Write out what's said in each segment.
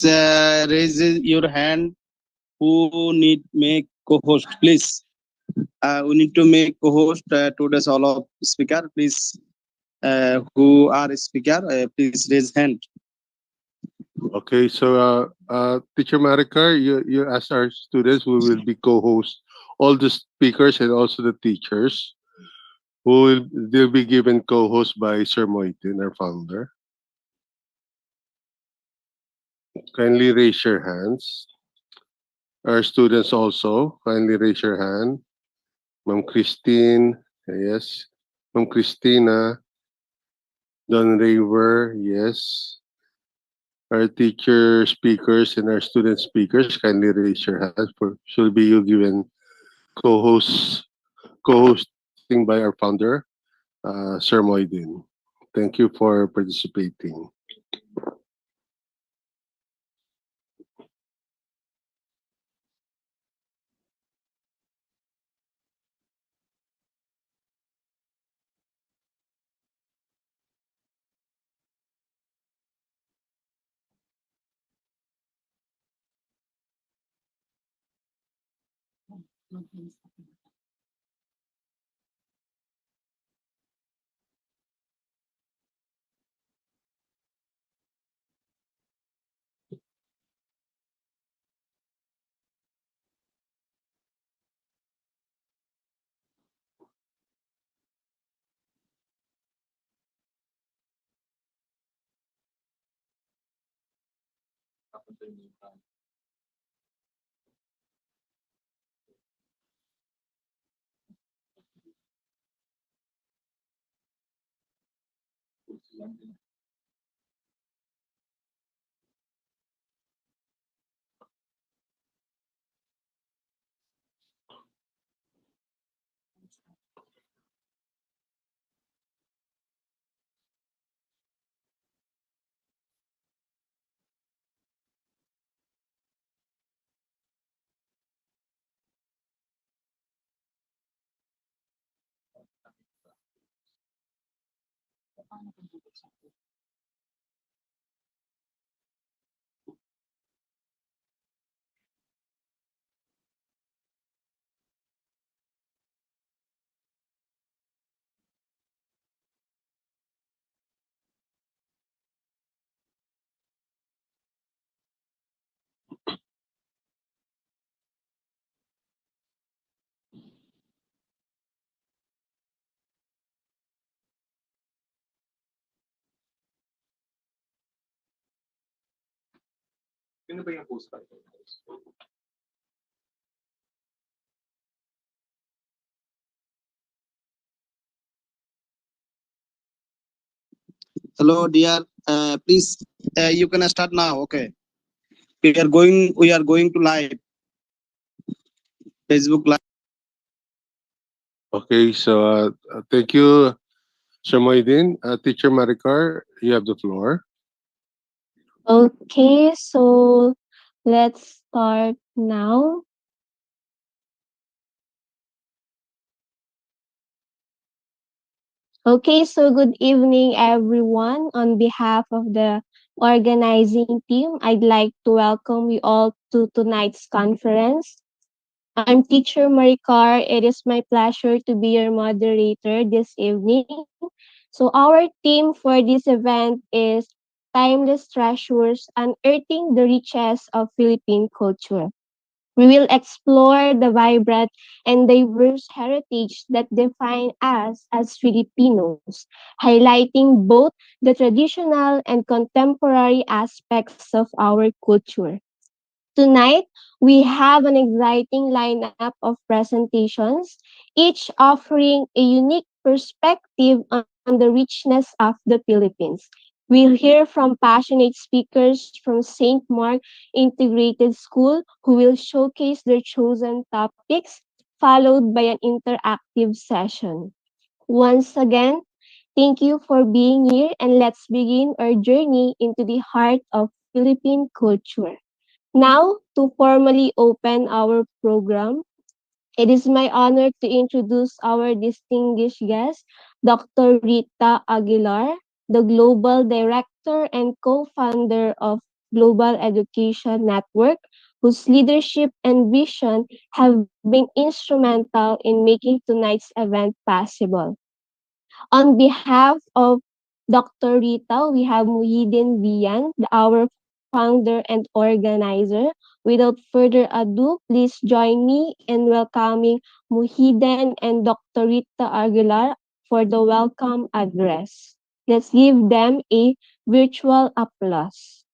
raise your hand. Who need make co-host? Please. We need to make co-host today's all of speaker. Please. Who are speaker? Please raise hand. Okay, so Teacher Maricar, you ask our students who will be co-hosts, all the speakers and also the teachers, who will they'll be given co-host by Sir Moitin, our founder. Kindly raise your hands. Our students also, kindly raise your hand. Ma'am Christine, yes. Ma'am Christina, Don Raver, yes. Our teacher speakers and our student speakers, kindly raise your hands for should be you given co-host co-hosting by our founder, Sir Moidin. Thank you for participating. Hello, dear. Please, you can start now. Okay. We are going to live Facebook live. Okay, so thank you, Sir Moidin. Teacher Maricar, you have the floor. Okay, so let's start now. Okay, so good evening, everyone. On behalf of the organizing team, I'd like to welcome you all to tonight's conference. I'm Teacher Maricar. It is my pleasure to be your moderator this evening. So, our theme for this event is Timeless Treasures Unearthing the Riches of Philippine Culture. We will explore the vibrant and diverse heritage that define us as Filipinos, highlighting both the traditional and contemporary aspects of our culture. Tonight, we have an exciting lineup of presentations, each offering a unique perspective on the richness of the Philippines. We'll hear from passionate speakers from St. Mark Integrated School who will showcase their chosen topics, followed by an interactive session. Once again, thank you for being here and let's begin our journey into the heart of Philippine culture. Now, to formally open our program, it is my honor to introduce our distinguished guest, Dr. Rita Aguilar, the Global Director and co-founder of Global Education Network, whose leadership and vision have been instrumental in making tonight's event possible. On behalf of Dr. Rita, we have Muhyiddin Bian, our founder and organizer. Without further ado, please join me in welcoming Muhyiddin and Dr. Rita Aguilar for the welcome address. Let's give them a virtual applause.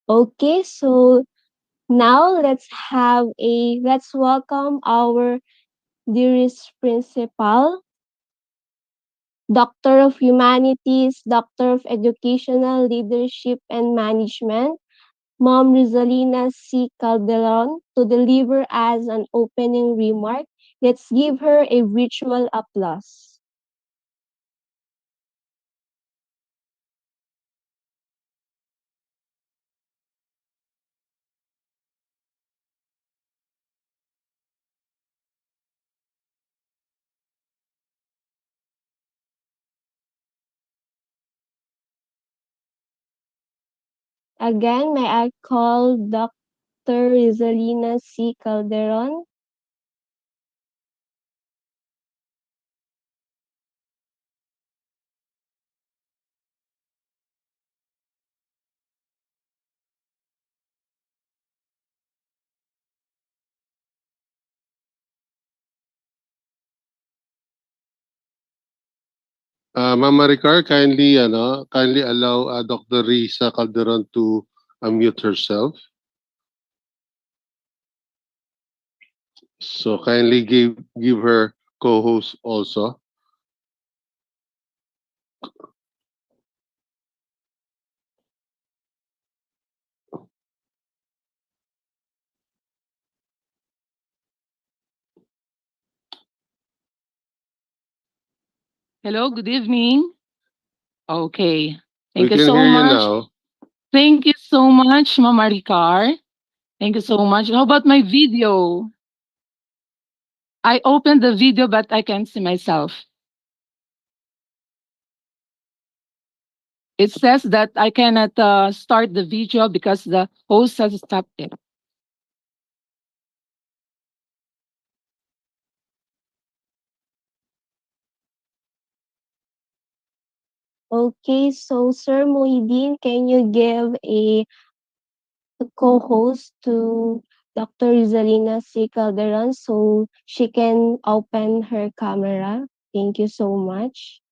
Okay, so now let's welcome our dearest principal, Doctor of Humanities, Doctor of Educational Leadership and Management, Mom Rizalina C. Calderon, to deliver as an opening remark. Let's give her a virtual applause. Again, may I call Dr. Rizalina C. Calderon? Ma'am Maricar, kindly allow Dr. Risa Calderon to unmute herself. So kindly give her co-host also. Hello, good evening. Okay. We Thank you can so hear you much. now. Thank you so much, Mama Ricar. Thank you so much. How about my video? I opened the video, but I can't see myself. It says that I cannot start the video because the host has stopped it. Okay, so Sir Muhyiddin, can you give a co-host to Dr. Rizalina C. Calderon so she can open her camera? Thank you so much.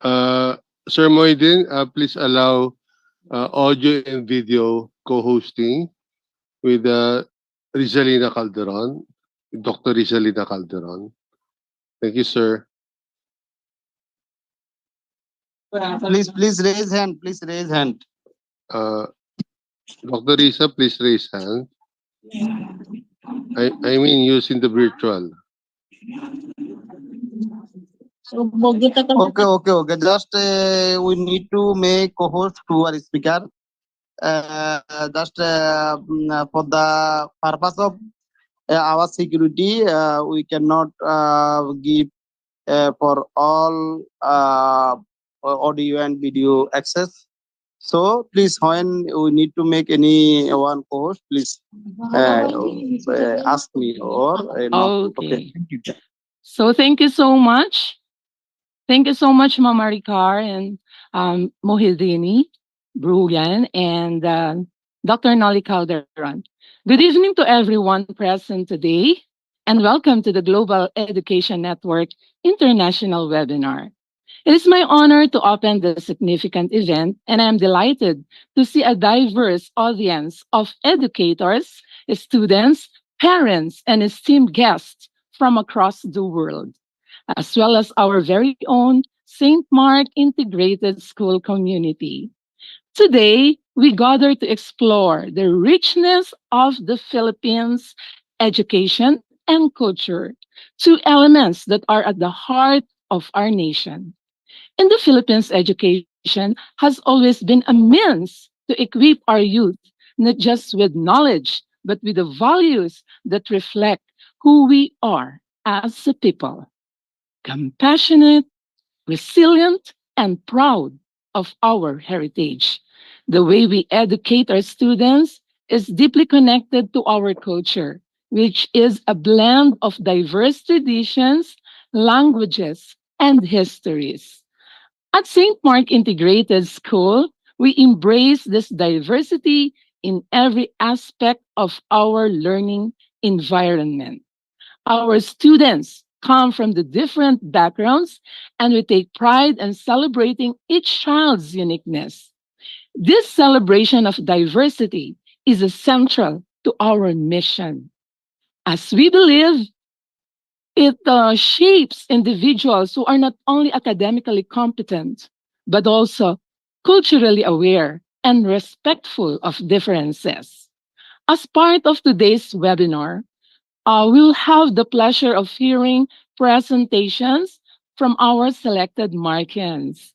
Uh, Sir Moidin, please allow audio and video co-hosting with Rizalina Calderon, Dr. Rizalina Calderon. Thank you, sir. Please raise hand. Please raise hand. Uh, Dr. Risa, please raise hand. I mean using the virtual. Okay. Just we need to make co-host to our speaker. Just for the purpose of our security, we cannot give for all audio and video access. So please, when we need to make any one co-host, please ask me or not. Okay. Okay. So thank you so much. Thank you so much, Mama Ricar and Mohidini, Bruyan, and Dr. Nolly Calderon. Good evening to everyone present today, and welcome to the Global Education Network International Webinar. It is my honor to open the significant event, and I am delighted to see a diverse audience of educators, students, parents, and esteemed guests from across the world, as well as our very own St. Mark Integrated School community. Today, we gather to explore the richness of the Philippines' education and culture, two elements that are at the heart of our nation. In the Philippines, education has always been a means to equip our youth, not just with knowledge, but with the values that reflect who we are as a people: compassionate, resilient, and proud of our heritage. The way we educate our students is deeply connected to our culture, which is a blend of diverse traditions, languages, and histories. At St. Mark Integrated School, we embrace this diversity in every aspect of our learning environment. Our students come from the different backgrounds, and we take pride in celebrating each child's uniqueness. This celebration of diversity is essential to our mission, as we believe it shapes individuals who are not only academically competent, but also culturally aware and respectful of differences. As part of today's webinar, we'll have the pleasure of hearing presentations from our selected Markins.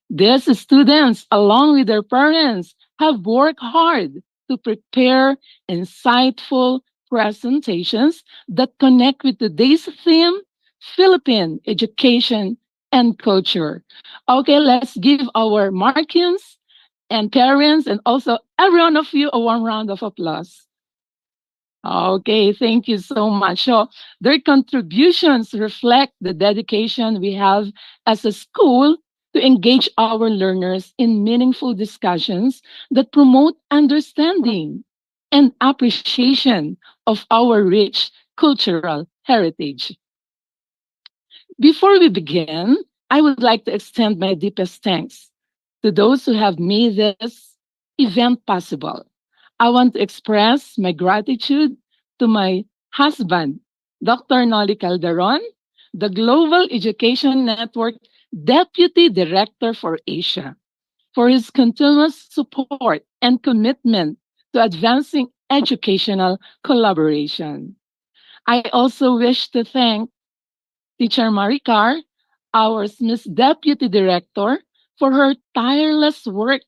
These students, along with their parents, have worked hard to prepare insightful presentations that connect with today's theme: Philippine education and culture. Okay, let's give our Markins and parents and also every one of you a warm round of applause. Okay, thank you so much. So their contributions reflect the dedication we have as a school to engage our learners in meaningful discussions that promote understanding and appreciation of our rich cultural heritage. Before we begin, I would like to extend my deepest thanks to those who have made this event possible. I want to express my gratitude to my husband, Dr. Noli Calderon, the Global Education Network Deputy Director for Asia, for his continuous support and commitment to advancing educational collaboration. I also wish to thank Teacher Maricar, our Miss Deputy Director, for her tireless work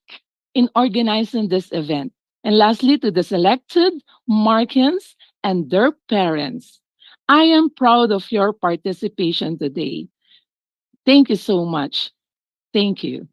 in organizing this event. And lastly, to the selected Markins and their parents. I am proud of your participation today. Thank you so much. Thank you.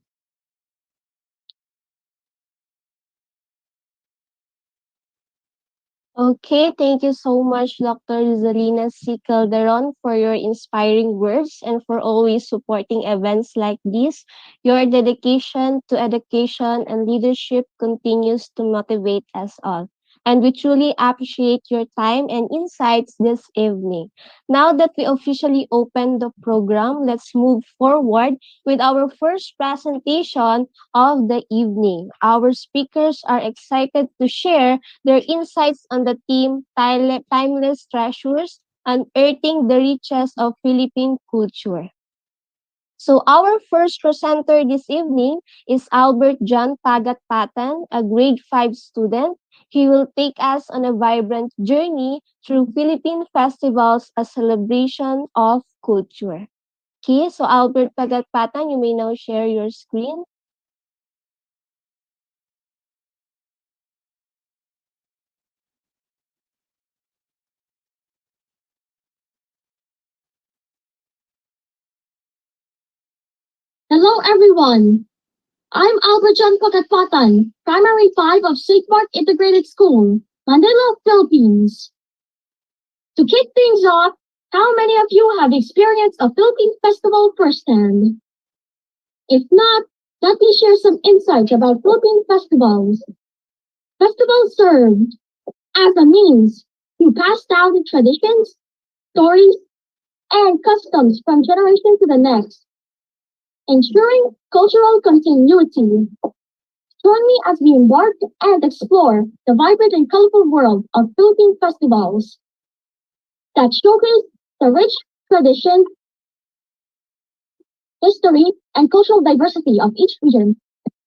Okay, thank you so much, Dr. Zelina C. Calderon, for your inspiring words and for always supporting events like this. Your dedication to education and leadership continues to motivate us all. And we truly appreciate your time and insights this evening. Now that we officially open the program, let's move forward with our first presentation of the evening. Our speakers are excited to share their insights on the theme Timeless Treasures, Unearthing the Riches of Philippine Culture. So our first presenter this evening is Albert John Pagat-Patan, a grade 5 student. He will take us on a vibrant journey through Philippine festivals, a celebration of culture. Okay, so Albert Pagat-Patan, you may now share your screen. Hello, everyone. I'm Albert John Pakatpatan, Primary 5 of St. Mark Integrated School, Manila, Philippines. To kick things off, how many of you have experienced a Philippine festival firsthand? If not, let me share some insights about Philippine festivals. Festivals serve as a means to pass down traditions, stories, and customs from generation to the next, ensuring cultural continuity. Join me as we embark and explore the vibrant and colorful world of Philippine festivals that showcase the rich tradition, history, and cultural diversity of each region.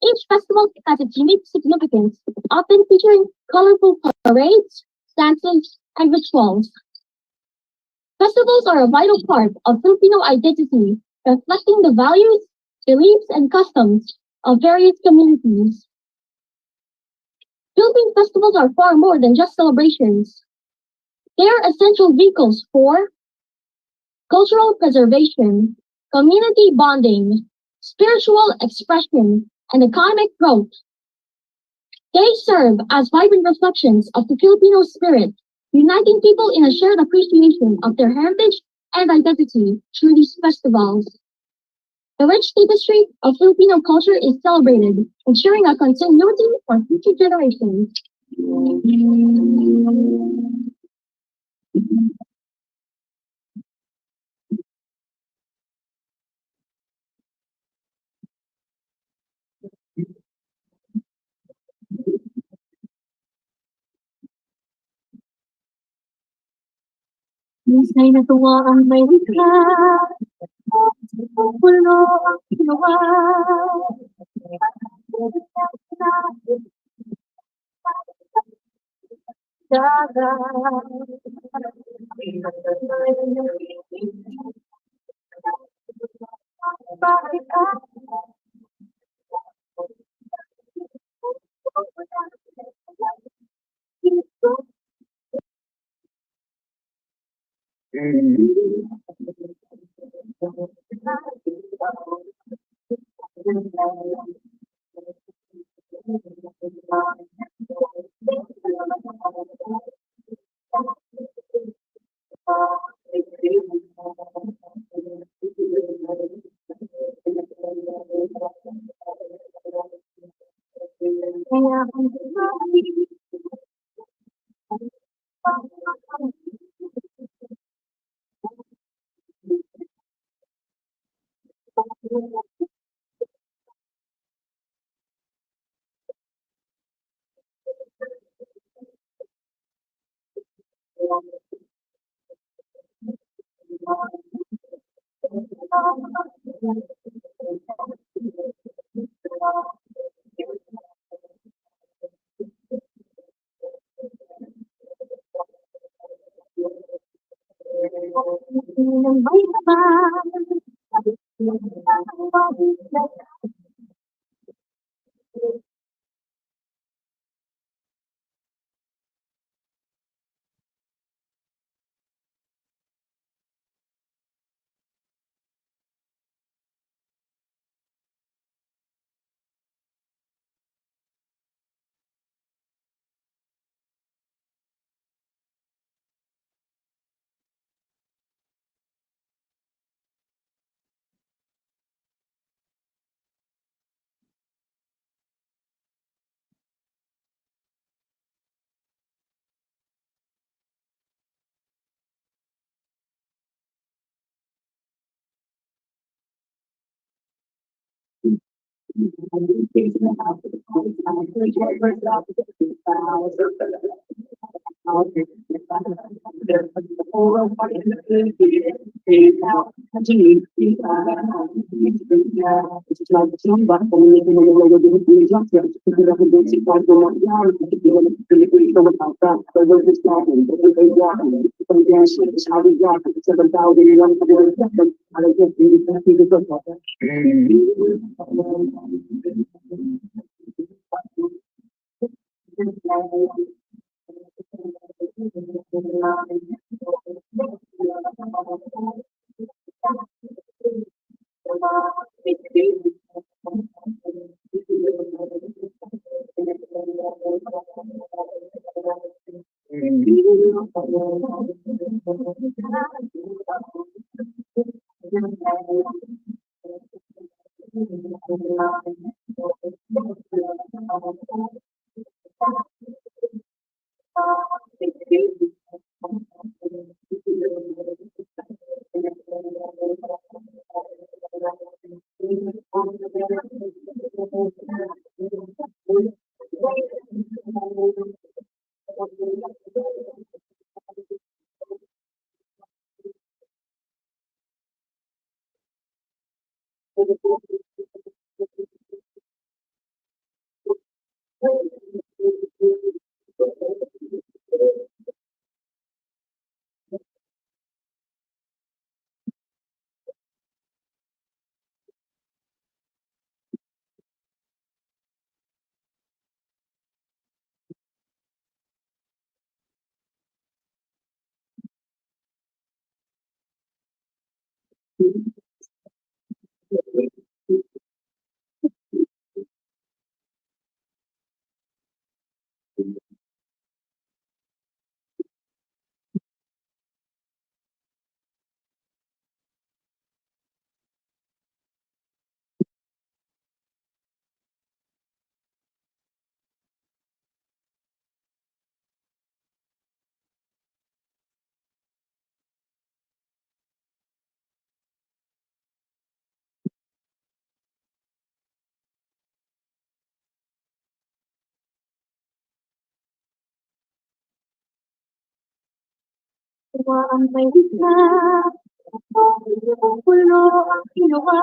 Each festival has its unique significance, often featuring colorful parades, dances, and rituals. Festivals are a vital part of Filipino identity, reflecting the values, beliefs, and customs of various communities. Philippine festivals are far more than just celebrations. They are essential vehicles for cultural preservation, community bonding, spiritual expression, and economic growth. They serve as vibrant reflections of the Filipino spirit, uniting people in a shared appreciation of their heritage and identity through these festivals. The rich tapestry of Filipino culture is celebrated, ensuring a continuity for future generations. Minsan'y natuwa ang may likha, puno ang ginawa. Ang may gitna, ang pulo ang kinuha.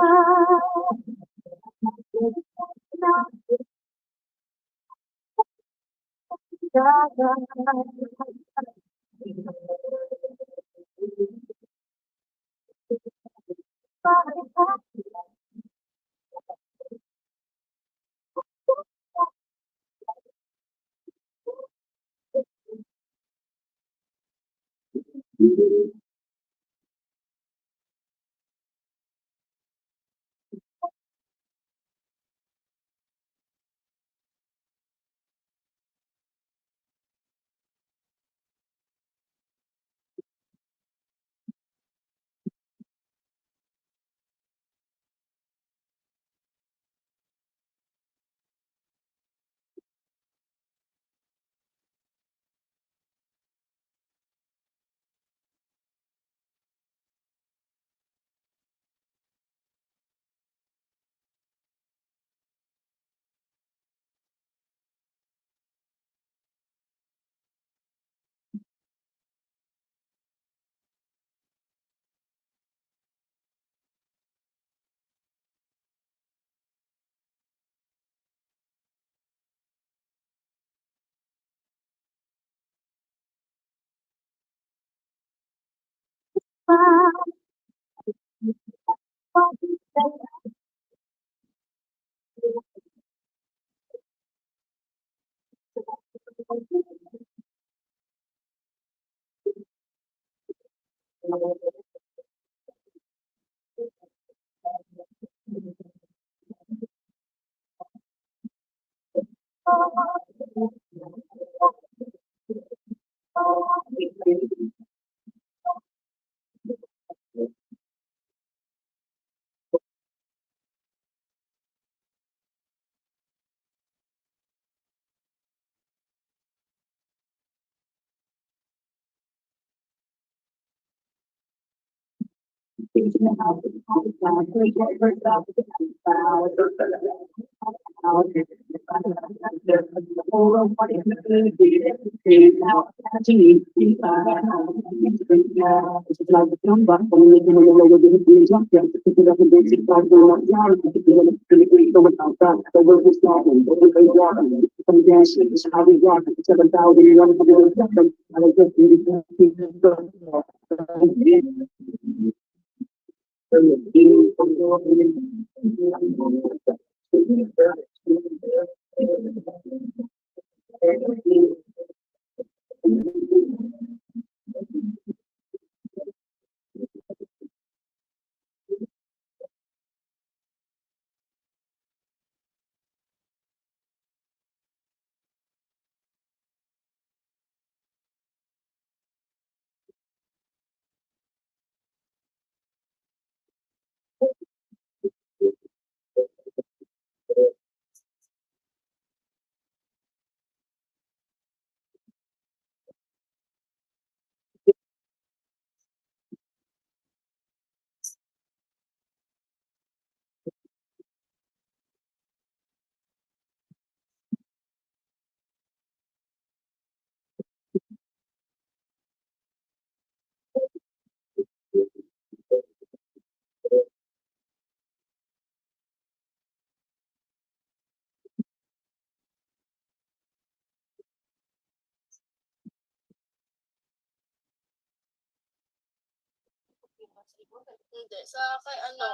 Hindi, sa kay ano.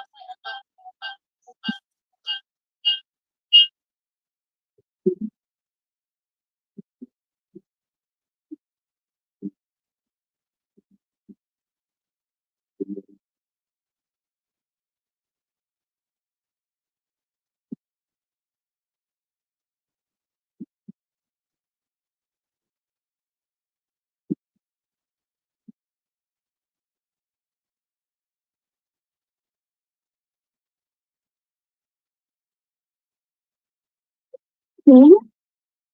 Then,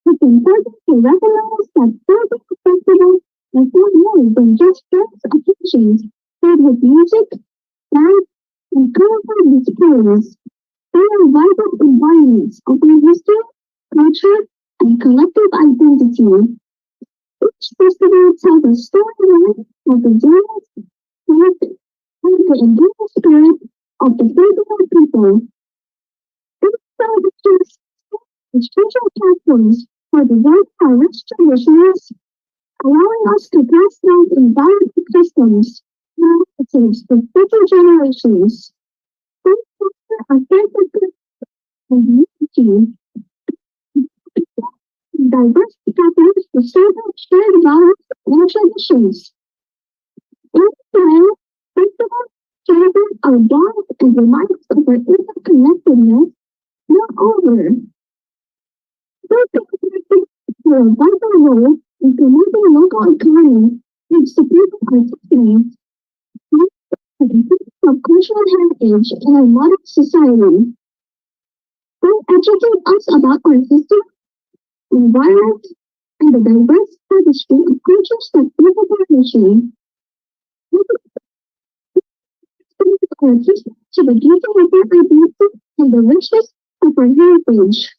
it's important to recognize that service festivals are far more than just dance occasions filled with music, dance, and colorful displays. They are vital environments of our history, culture, and collective identity. Each festival tells a story of resilience, faith, and the enduring spirit of the Filipino people. These celebrations and spiritual platforms for the world our rich traditions, allowing us to pass down environmental customs and narratives to future generations. They foster a sense of community and unity, diverse patterns to celebrate shared values and traditions. In time, festivals celebrate our bonds and remind us of our interconnectedness. Moreover, those connected to a vital role in promoting local economy and supporting our destiny of cultural heritage in our modern society. They educate us about our history, environment, and the diverse tapestry of cultures that live in our nation. Our history to the beauty of our identity and the richness of our heritage.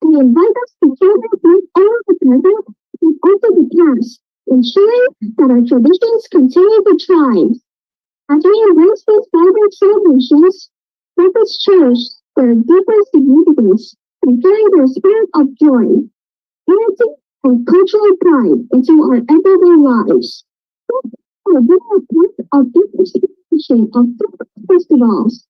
They invite us to celebrate not only the present, but also the past, ensuring that our traditions continue to thrive. As we embrace these vibrant celebrations, let us cherish their deeper significance and carry their spirit of joy, unity, and cultural pride into our everyday lives. For being a part of this celebration of different festivals,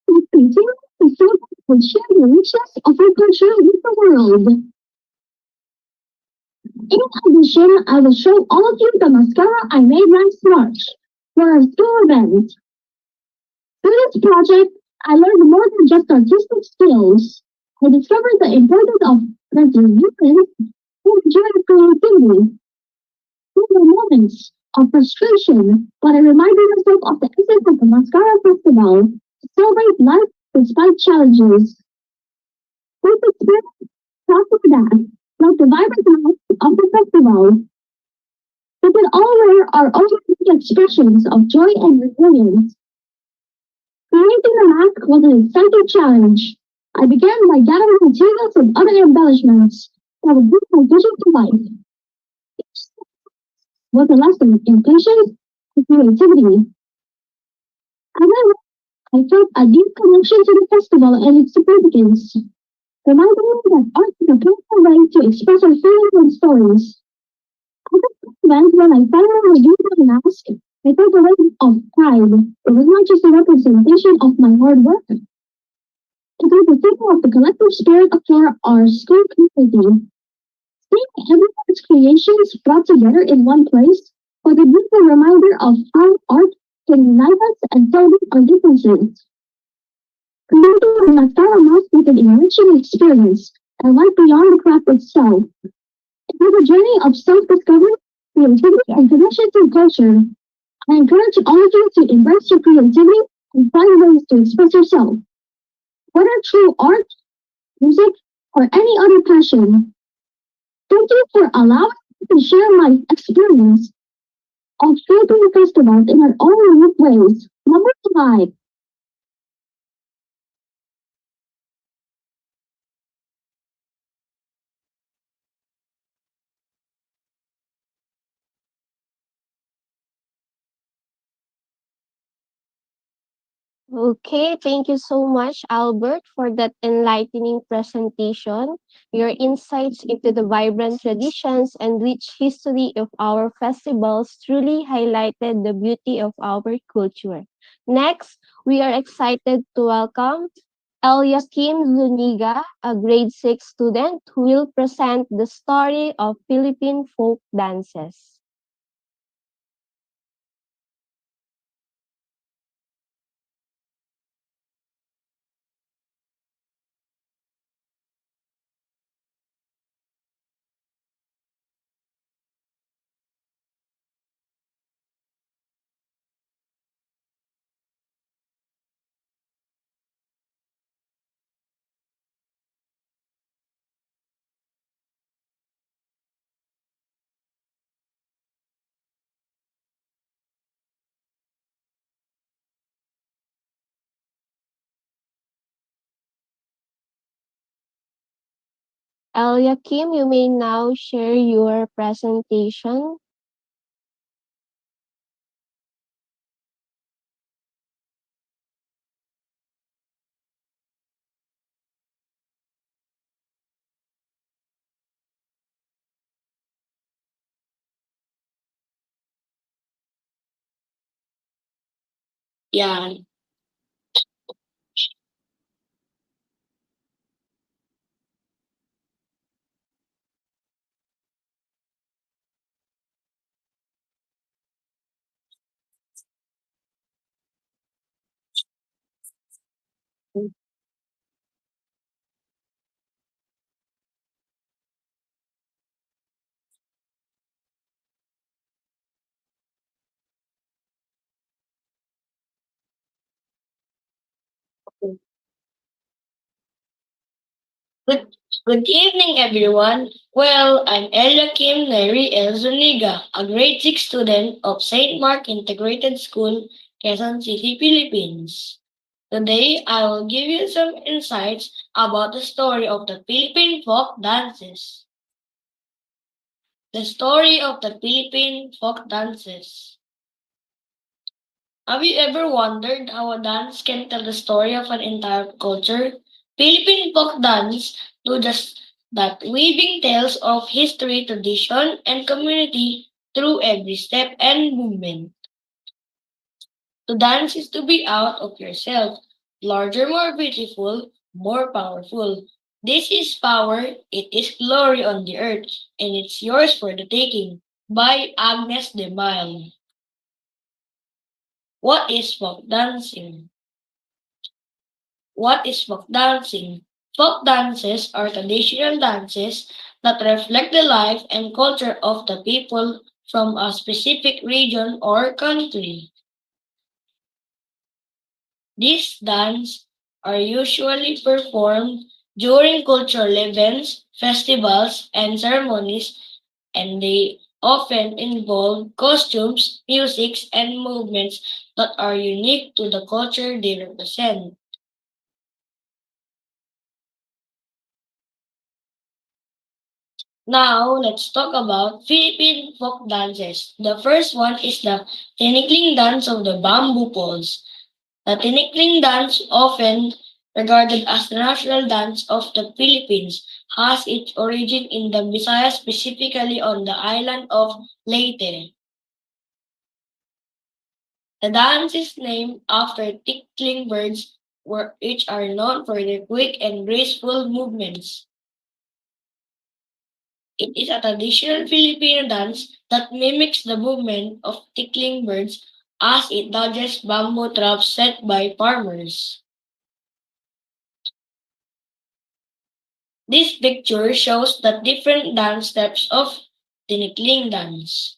we continue to celebrate and share the richness of our culture with the world. In addition, I will show all of you the mascara I made last March for our school event. Through this project, I learned more than just artistic skills. I discovered the importance of perseverance and joy of creativity. There were moments of frustration, but I reminded myself of the essence of the Mascara Festival to celebrate life despite challenges. This experience taught me that, like the vibrant life of the festival, we can all wear our own unique expressions of joy and resilience. Creating a mask was an exciting challenge. I began by gathering materials and other embellishments that would bring my vision to life. Each step was a lesson in patience and creativity. As I went, I felt a deep connection to the festival and its significance, reminding me that art is a powerful way to express our feelings and stories. At the event, when I finally reviewed my mask, I felt a wave of pride. It was not just a representation of my hard work, it was a symbol of the collective spirit of our school community. Seeing everyone's creations brought together in one place was a beautiful reminder of how art can unite us and celebrate our differences. Creating a mascara mask was an enriching experience and went beyond the craft itself. It was a journey of self-discovery, creativity, and connection to culture. I encourage all of you to embrace your creativity and find ways to express yourself. Whether through art, music, or any other passion. Thank you for allowing me to share my experience of Filipino festivals in our own unique ways. Number 5. Okay, thank you so much, Albert, for that enlightening presentation. Your insights into the vibrant traditions and rich history of our festivals truly highlighted the beauty of our culture. Next, we are excited to welcome Eliakim Zuniga, a grade 6 student who will present the story of Philippine folk dances. Eliakim, you may now share your presentation. Yeah. Good, good evening, everyone. Well, I'm Eliakim Neri El Zuniga, a grade 6 student of St. Mark Integrated School, Quezon City, Philippines. Today, I will give you some insights about the story of the Philippine folk dances. The story of the Philippine folk dances. Have you ever wondered how a dance can tell the story of an entire culture? Philippine folk dance do just that, weaving tales of history, tradition, and community through every step and movement. To dance is to be out of yourself, larger, more beautiful, more powerful. This is power, it is glory on the earth, and it's yours for the taking. By Agnes de Mille. What is folk dancing? What is folk dancing? Folk dances are traditional dances that reflect the life and culture of the people from a specific region or country. These dances are usually performed during cultural events, festivals, and ceremonies, and they often involve costumes, music, and movements that are unique to the culture they represent. Now, let's talk about Philippine folk dances. The first one is the tinikling dance of the bamboo poles. The tinikling dance, often regarded as the national dance of the Philippines, has its origin in the Visayas, specifically on the island of Leyte. The dance is named after tickling birds, which are known for their quick and graceful movements. It is a traditional Filipino dance that mimics the movement of tickling birds as it dodges bamboo traps set by farmers. This picture shows the different dance steps of tinikling dance.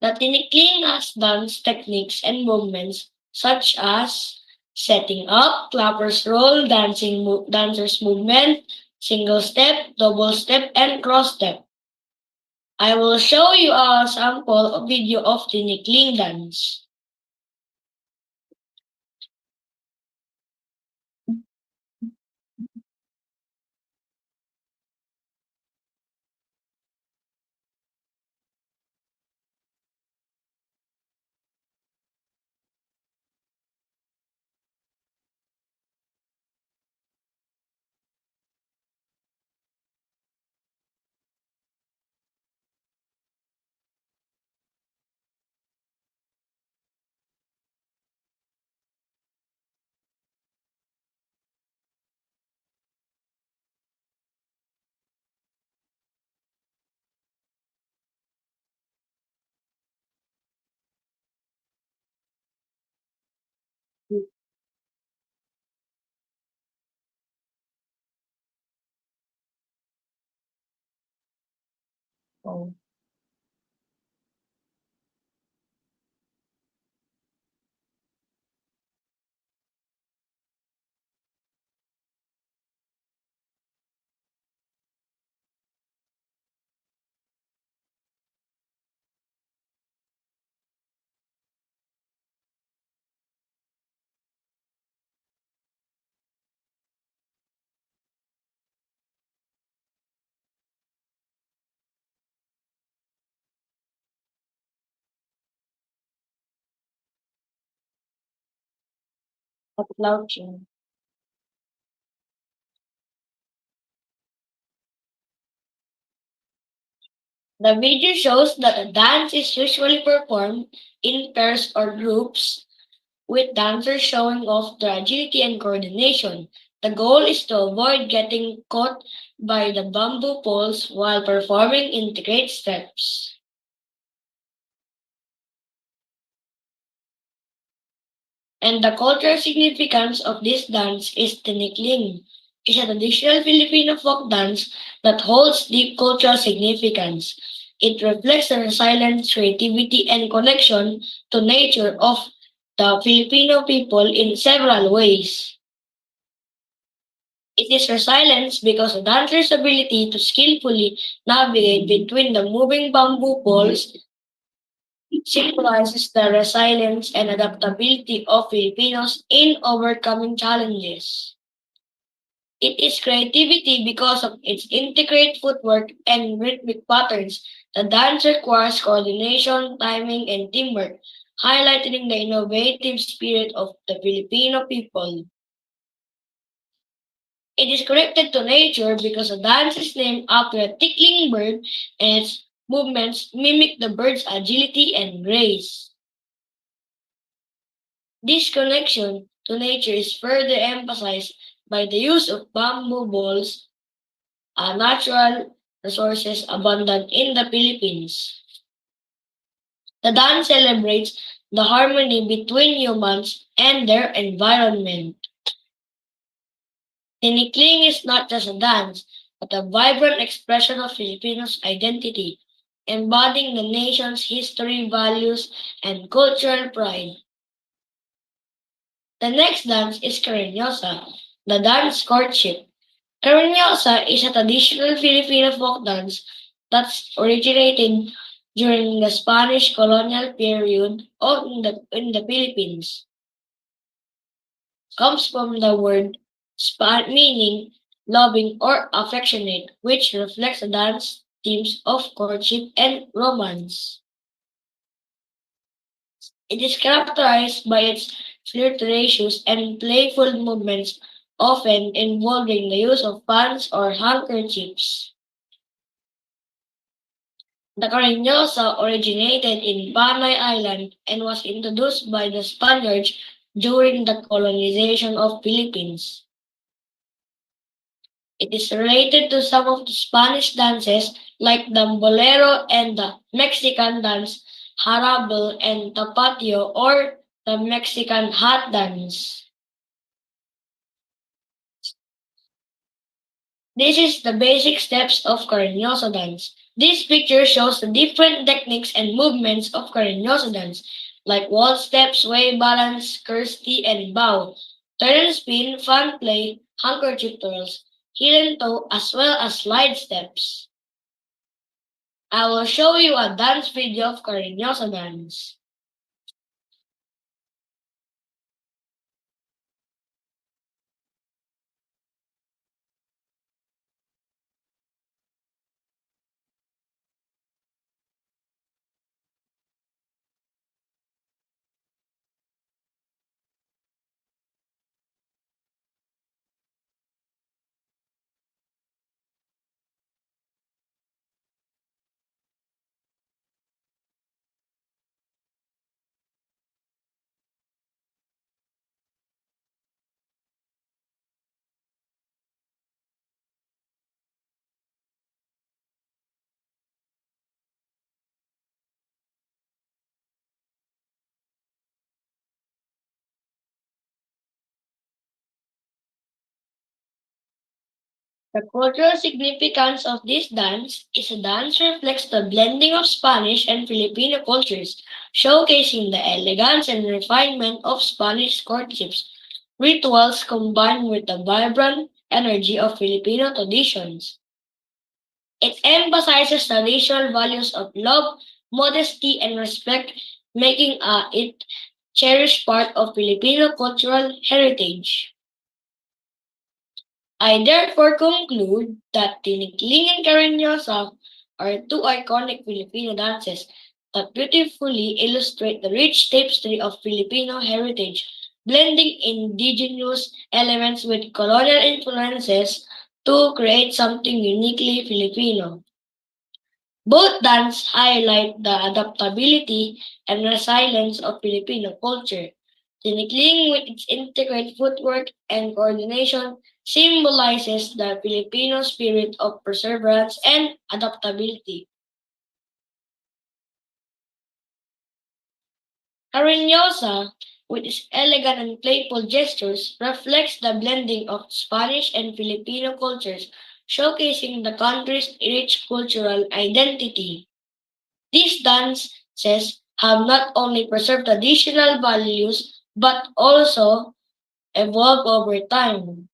The tinikling has dance techniques and movements such as setting up, clappers roll, dancers movement, single step, double step, and cross step. I will show you a sample video of the Nikling dance. Oh. Slouching. The video shows that a dance is usually performed in pairs or groups, with dancers showing off their agility and coordination. The goal is to avoid getting caught by the bamboo poles while performing intricate steps. And the cultural significance of this dance is tinikling. It's a traditional Filipino folk dance that holds deep cultural significance. It reflects the resilience, creativity, and connection to nature of the Filipino people in several ways. It is resilience because the dancer's ability to skillfully navigate between the moving bamboo poles symbolizes the resilience and adaptability of Filipinos in overcoming challenges. It is creativity because of its intricate footwork and rhythmic patterns. The dance requires coordination, timing, and teamwork, highlighting the innovative spirit of the Filipino people. It is connected to nature because the dance is named after a tickling bird and its movements mimic the bird's agility and grace. This connection to nature is further emphasized by the use of bamboo balls, a natural resources abundant in the Philippines. The dance celebrates the harmony between humans and their environment. Tinikling is not just a dance, but a vibrant expression of Filipinos' identity, embodying the nation's history, values, and cultural pride. The next dance is Cariñosa, the dance courtship. Cariñosa is a traditional Filipino folk dance that's originated during the Spanish colonial period in the Philippines. Comes from the word meaning loving or affectionate, which reflects the dance themes of courtship and romance. It is characterized by its flirtatious and playful movements, often involving the use of fans or handkerchiefs. The cariñosa originated in Panay Island and was introduced by the Spaniards during the colonization of Philippines. It is related to some of the Spanish dances like the bolero and the Mexican dance, harabel and tapatio, or the Mexican hat dance. This is the basic steps of Cariñoso dance. This picture shows the different techniques and movements of Cariñoso dance, like wall step, sway balance, kirsty, and bow, turn and spin, fan play, handkerchief twirls, heel and toe, as well as slide steps. I will show you a dance video of Cariñoso dance. The cultural significance of this dance is a dance reflects the blending of Spanish and Filipino cultures, showcasing the elegance and refinement of Spanish courtships rituals combined with the vibrant energy of Filipino traditions. It emphasizes traditional values of love, modesty, and respect, making it cherished part of Filipino cultural heritage. I therefore conclude that Tinikling and Cariñosa are two iconic Filipino dances that beautifully illustrate the rich tapestry of Filipino heritage, blending indigenous elements with colonial influences to create something uniquely Filipino. Both dances highlight the adaptability and resilience of Filipino culture. Tinikling with its intricate footwork and coordination symbolizes the Filipino spirit of perseverance and adaptability. Cariñosa, with its elegant and playful gestures, reflects the blending of Spanish and Filipino cultures, showcasing the country's rich cultural identity. These dances have not only preserved traditional values but also evolved over time.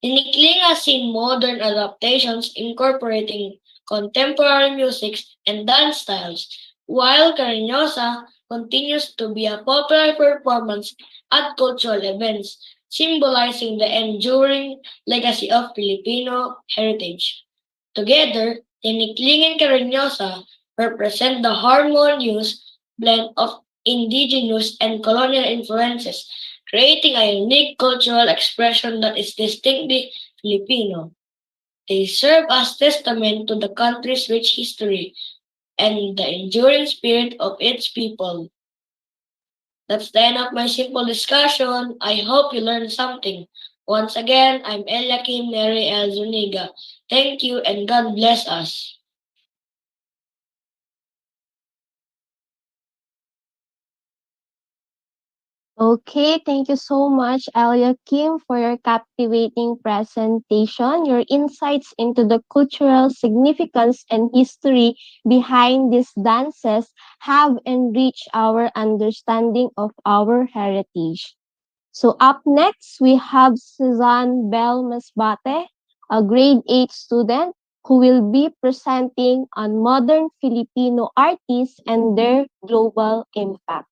Tinikling has seen modern adaptations incorporating contemporary music and dance styles, while Cariñosa continues to be a popular performance at cultural events, symbolizing the enduring legacy of Filipino heritage. Together, Tinikling and Cariñosa represent the harmonious blend of indigenous and colonial influences, creating a unique cultural expression that is distinctly Filipino. They serve as testament to the country's rich history and the enduring spirit of its people. That's the end of my simple discussion. I hope you learned something. Once again, I'm Eliakim Neri El Zuniga. Thank you and God bless us. Okay, thank you so much, Elia Kim, for your captivating presentation. Your insights into the cultural significance and history behind these dances have enriched our understanding of our heritage. So up next, we have Suzanne Bell Masbate, a grade 8 student who will be presenting on modern Filipino artists and their global impact.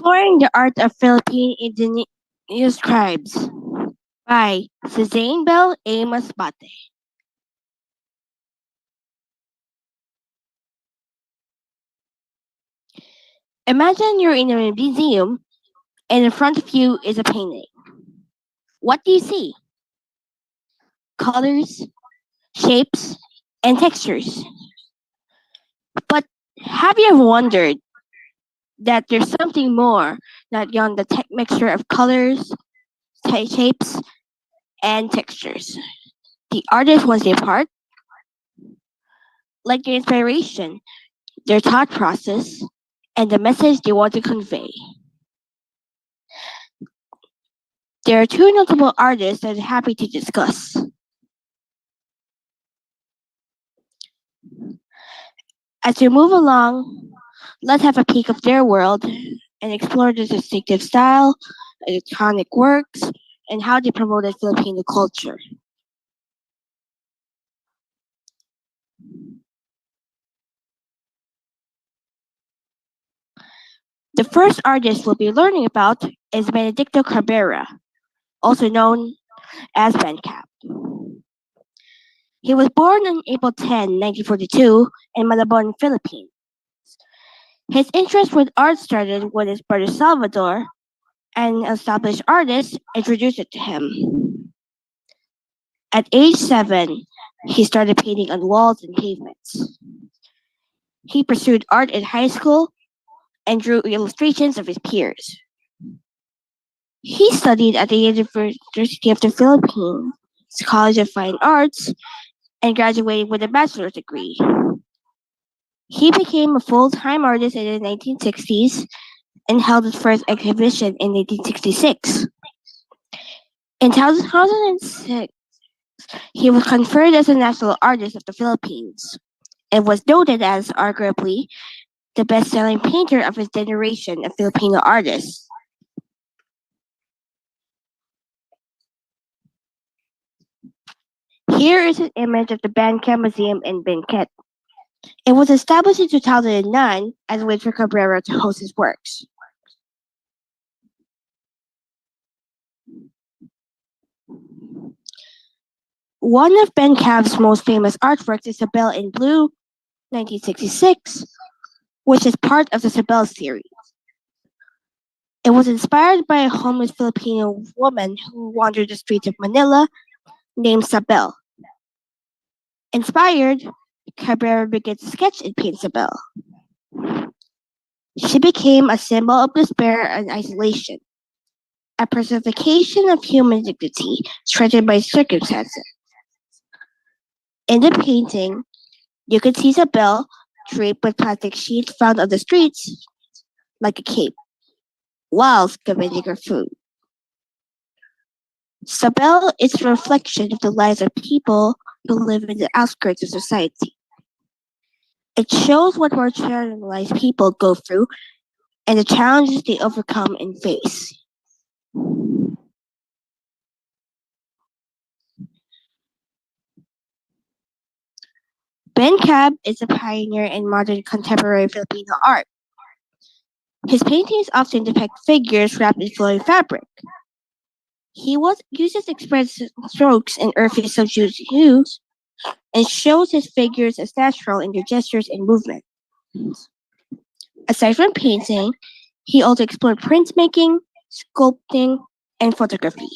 Exploring the Art of Philippine Indigenous Tribes by Suzanne Bell A. Masbate. Imagine you're in a museum and in front of you is a painting. What do you see? Colors, shapes, and textures. But have you ever wondered that there's something more that beyond the mixture of colors, shapes, and textures? The artist wants their part, like their inspiration, their thought process, and the message they want to convey. There are two notable artists that I'm happy to discuss. As we move along, let's have a peek of their world and explore their distinctive style, iconic works, and how they promoted Filipino culture. The first artist we'll be learning about is Benedicto Cabrera, also known as BenCap. He was born on April 10, 1942, in Malabon, Philippines. His interest with art started with his brother Salvador, an established artist introduced it to him. At age 7, he started painting on walls and pavements. He pursued art in high school and drew illustrations of his peers. He studied at the University of the Philippines College of Fine Arts and graduated with a bachelor's degree. He became a full-time artist in the 1960s and held his first exhibition in 1966. In 2006, he was conferred as a National Artist of the Philippines and was noted as arguably the best-selling painter of his generation of Filipino artists. Here is an image of the Bandcamp Museum in Benguet. It was established in 2009 as a way for Cabrera to host his works. One of Bandcamp's most famous artworks is Sabelle in Blue, 1966, which is part of the Sabelle series. It was inspired by a homeless Filipino woman who wandered the streets of Manila named Sabelle. Inspired, Cabrera began to sketch and paint Sabelle. She became a symbol of despair and isolation, a personification of human dignity threatened by circumstances. In the painting, you can see Sabelle draped with plastic sheets found on the streets like a cape, while scavenging her food. Sabelle is a reflection of the lives of people who live in the outskirts of society. It shows what marginalized people go through and the challenges they overcome and face. Ben Cab is a pioneer in modern contemporary Filipino art. His paintings often depict figures wrapped in flowing fabric. He uses expressive strokes and earthy subdued hues and shows his figures as natural in their gestures and movement. Aside from painting, he also explored printmaking, sculpting, and photography.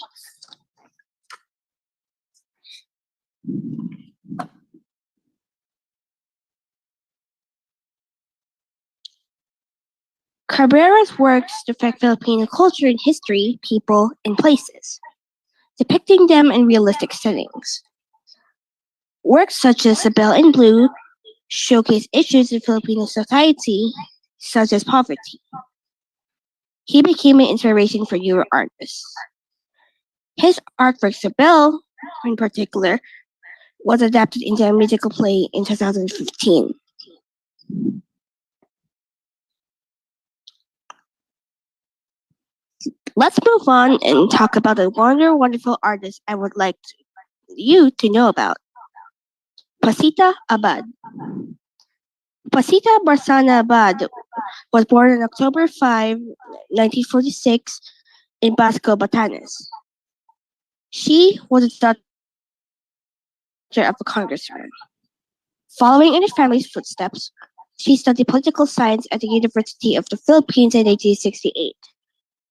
Cabrera's works depict Filipino culture and history, people, and places, depicting them in realistic settings. Works such as Sabelle in Blue showcase issues in Filipino society, such as poverty. He became an inspiration for newer artists. His artwork, Sabelle, in particular, was adapted into a musical play in 2015. Let's move on and talk about a wonderful artist I would like you to know about. Pasita Abad. Pasita Barsana Abad was born on October 5, 1946 in Basco, Batanes. She was the daughter of a congressman. Following in her family's footsteps, she studied political science at the University of the Philippines in 1868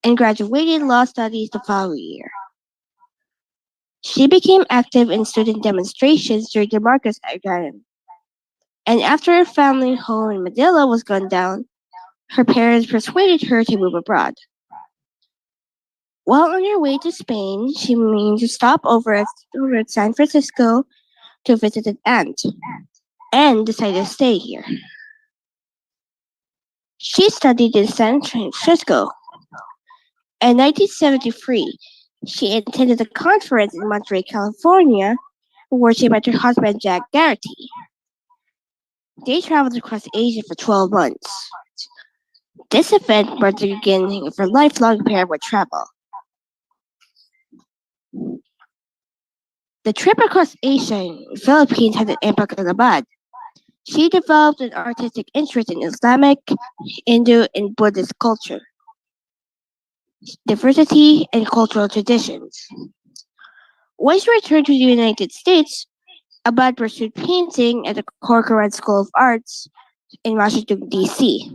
and graduated law studies the following year. She became active in student demonstrations during the Marcos Agreement, and after her family home in Manila was gunned down, her parents persuaded her to move abroad. While on her way to Spain, she meant to stop over at San Francisco to visit an aunt, and decided to stay here. She studied in San Francisco. In 1973, she attended a conference in Monterey, California, where she met her husband, Jack Garrity. They traveled across Asia for 12 months. This event marked the beginning of her lifelong affair with travel. The trip across Asia and Philippines had an impact on Abad. She developed an artistic interest in Islamic, Hindu, and Buddhist culture, diversity, and cultural traditions. When she returned to the United States, Abad pursued painting at the Corcoran School of Arts in Washington, D.C.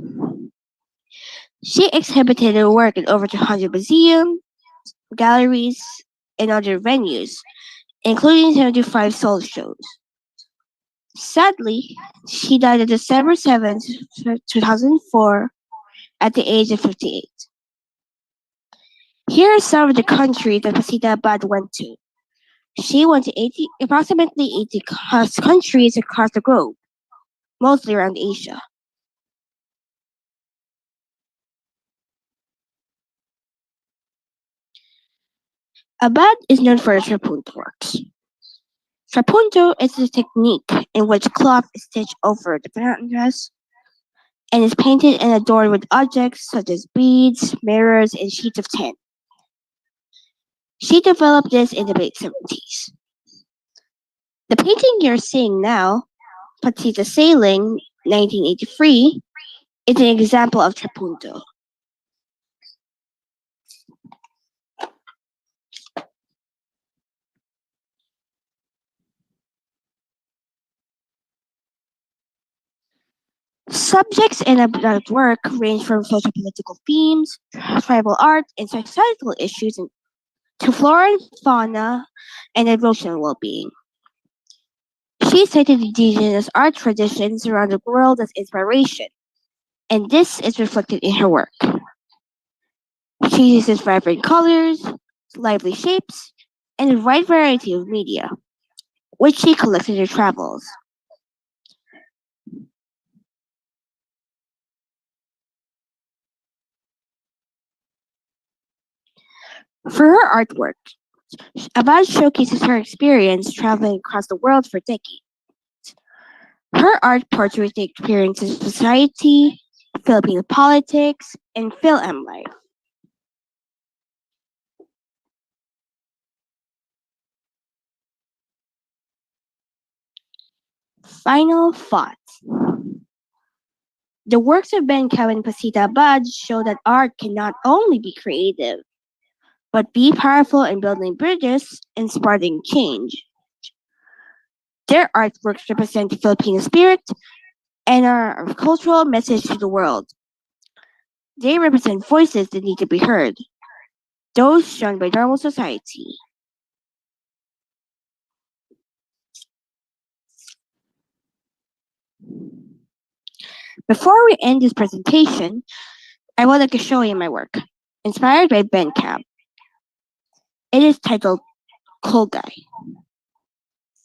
She exhibited her work in over 200 museums, galleries, and other venues, including 75 solo shows. Sadly, she died on December 7th, 2004, at the age of 58. Here are some of the countries that Pasita Abad went to. She went to approximately 80 countries across the globe, mostly around Asia. Abad is known for its rapunto works. Trapunto is a technique in which cloth is stitched over the banana dress and is painted and adorned with objects such as beads, mirrors, and sheets of tin. She developed this in the late 70s. The painting you're seeing now, Patita Sailing, 1983, is an example of trapunto. Subjects in Abad's work range from socio-political themes, tribal art, and societal issues to flora and fauna and emotional well-being. She cited indigenous art traditions around the world as inspiration, and this is reflected in her work. She uses vibrant colors, lively shapes, and a wide variety of media, which she collects in her travels. For her artwork, Abad showcases her experience traveling across the world for decades. Her art portrays the experiences of society, Philippine politics, and Phil-Am life. Final thoughts. The works of Ben Benka and Pasita Abad show that art can not only be creative, but be powerful in building bridges and sparking change. Their artworks represent the Filipino spirit and are a cultural message to the world. They represent voices that need to be heard, those shunned by normal society. Before we end this presentation, I would like to show you my work, inspired by Ben Cab. It is titled Cool Guy.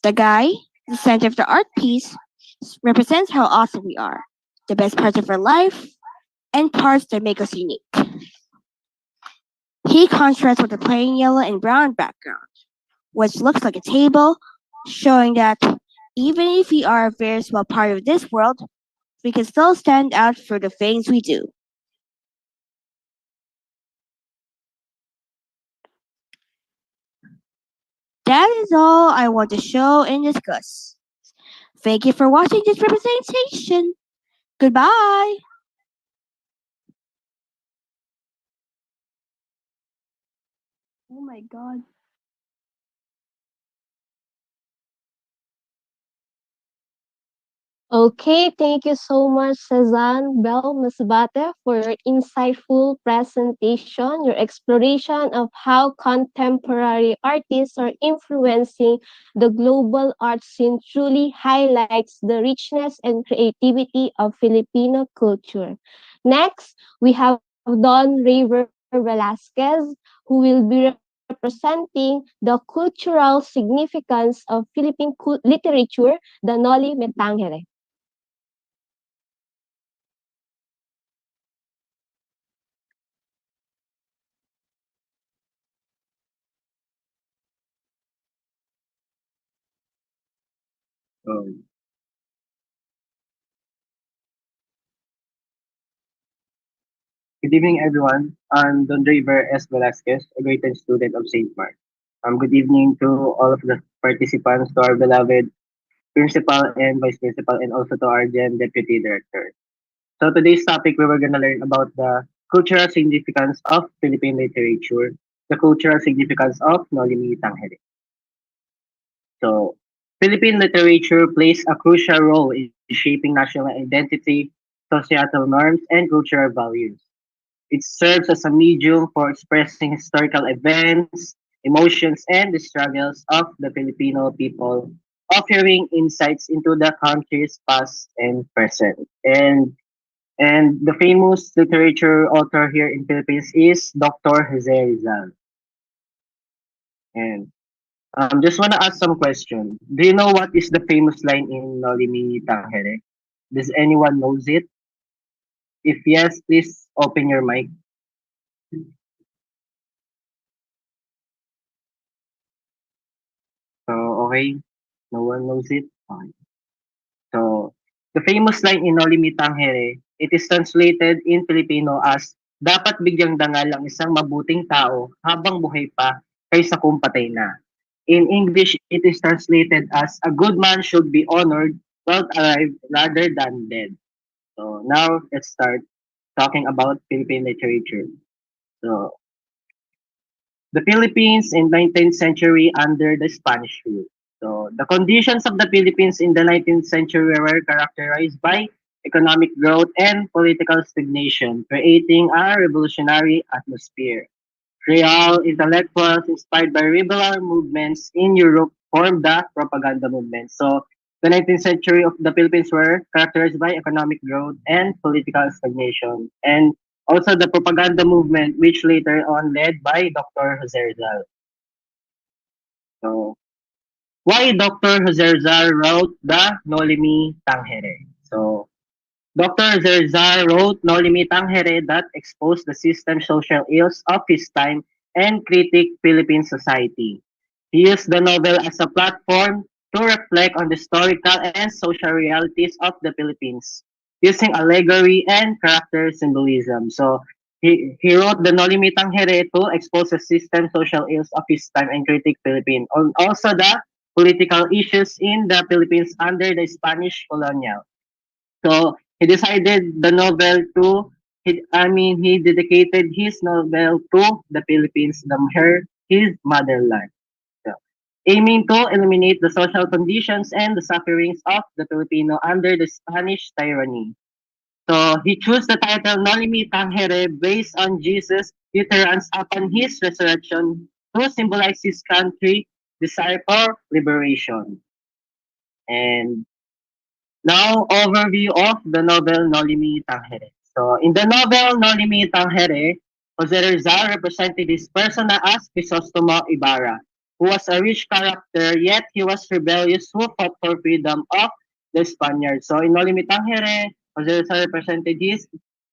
The guy, the center of the art piece, represents how awesome we are, the best parts of our life, and parts that make us unique. He contrasts with the plain yellow and brown background, which looks like a table, showing that even if we are a very small part of this world, we can still stand out for the things we do. That is all I want to show and discuss. Thank you for watching this representation. Goodbye. Oh my god. Okay, thank you so much, Cezanne Bell Masbate, for your insightful presentation. Your exploration of how contemporary artists are influencing the global art scene truly highlights the richness and creativity of Filipino culture. Next, we have Don Raver Velasquez, who will be representing the cultural significance of Philippine literature, the Noli Me Tangere. Um, Good evening, everyone. I'm Don Draver S. Velasquez, a graduate student of St. Mark. Good evening to all of the participants, to our beloved principal and vice principal, and also to our Gen Deputy Director. So today's topic, we were going to learn about the cultural significance of Philippine literature, the cultural significance of Noli Me Tangere. So, Philippine literature plays a crucial role in shaping national identity, societal norms, and cultural values. It serves as a medium for expressing historical events, emotions, and the struggles of the Filipino people, offering insights into the country's past and present. And the famous literature author here in Philippines is Dr. Jose Rizal. And just want to ask some question. Do you know what is the famous line in Nolimi Tangere? Does anyone knows it? If yes, please open your mic. So, okay. No one knows it. Okay. So, the famous line in Noli Me Tangere, it is translated in Filipino as, dapat bigyang dangal ang isang mabuting tao habang buhay pa kaysa kung patay na. In English, it is translated as, a good man should be honored while alive rather than dead. So, now, let's start talking about Philippine literature. So, the Philippines in 19th century under the Spanish rule. So the conditions of the Philippines in the 19th century were characterized by economic growth and political stagnation, creating a revolutionary atmosphere. Real intellectuals inspired by rebel movements in Europe formed the propaganda movement. So the 19th century of the Philippines were characterized by economic growth and political stagnation. And also the propaganda movement, which later on led by Dr. Jose Rizal. So why Dr. Jose Rizal wrote the Nolimi Tangere? So Dr. Jose Rizal wrote Nolimi Tangere that exposed the system social ills of his time and critique Philippine society. He used the novel as a platform to reflect on the historical and social realities of the Philippines, using allegory and character symbolism. So he wrote the Nolimi Tangere to expose the system social ills of his time and critique Philippines. Also the political issues in the Philippines under the Spanish colonial. So he decided the novel to, he dedicated his novel to the Philippines, his motherland. So, aiming to eliminate the social conditions and the sufferings of the Filipino under the Spanish tyranny. So he chose the title Nolimi Tangere based on Jesus' utterance upon his resurrection to symbolize his country desire for liberation. And now, overview of the novel Nolimi Tangere. So, in the novel Nolimi Tangere, Jose Rizal represented his persona as Crisostomo Ibarra, who was a rich character, yet he was rebellious who fought for freedom of the Spaniards. So, in Nolimi Tangere, Jose Rizal represented his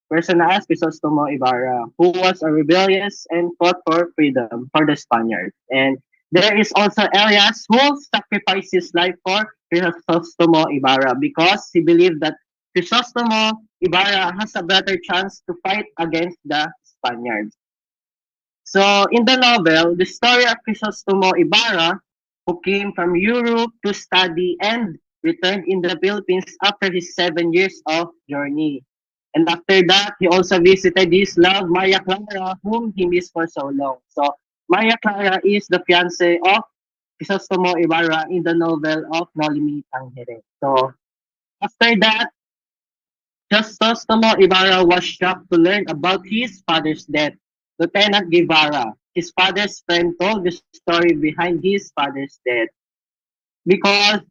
persona as Crisostomo Ibarra, who was a rebellious and fought for freedom for the Spaniards. And there is also Elias who sacrificed his life for Crisostomo Ibarra because he believed that Crisostomo Ibarra has a better chance to fight against the Spaniards. So in the novel, the story of Crisostomo Ibarra, who came from Europe to study and returned in the Philippines after his 7 years of journey. And after that, he also visited his love, Maria Clara, whom he missed for so long. So Maria Clara is the fiancée of Crisostomo Ibarra in the novel of Nolimi Tangere. So after that, Crisostomo Ibarra was shocked to learn about his father's death. Lieutenant Guevara, his father's friend, told the story behind his father's death because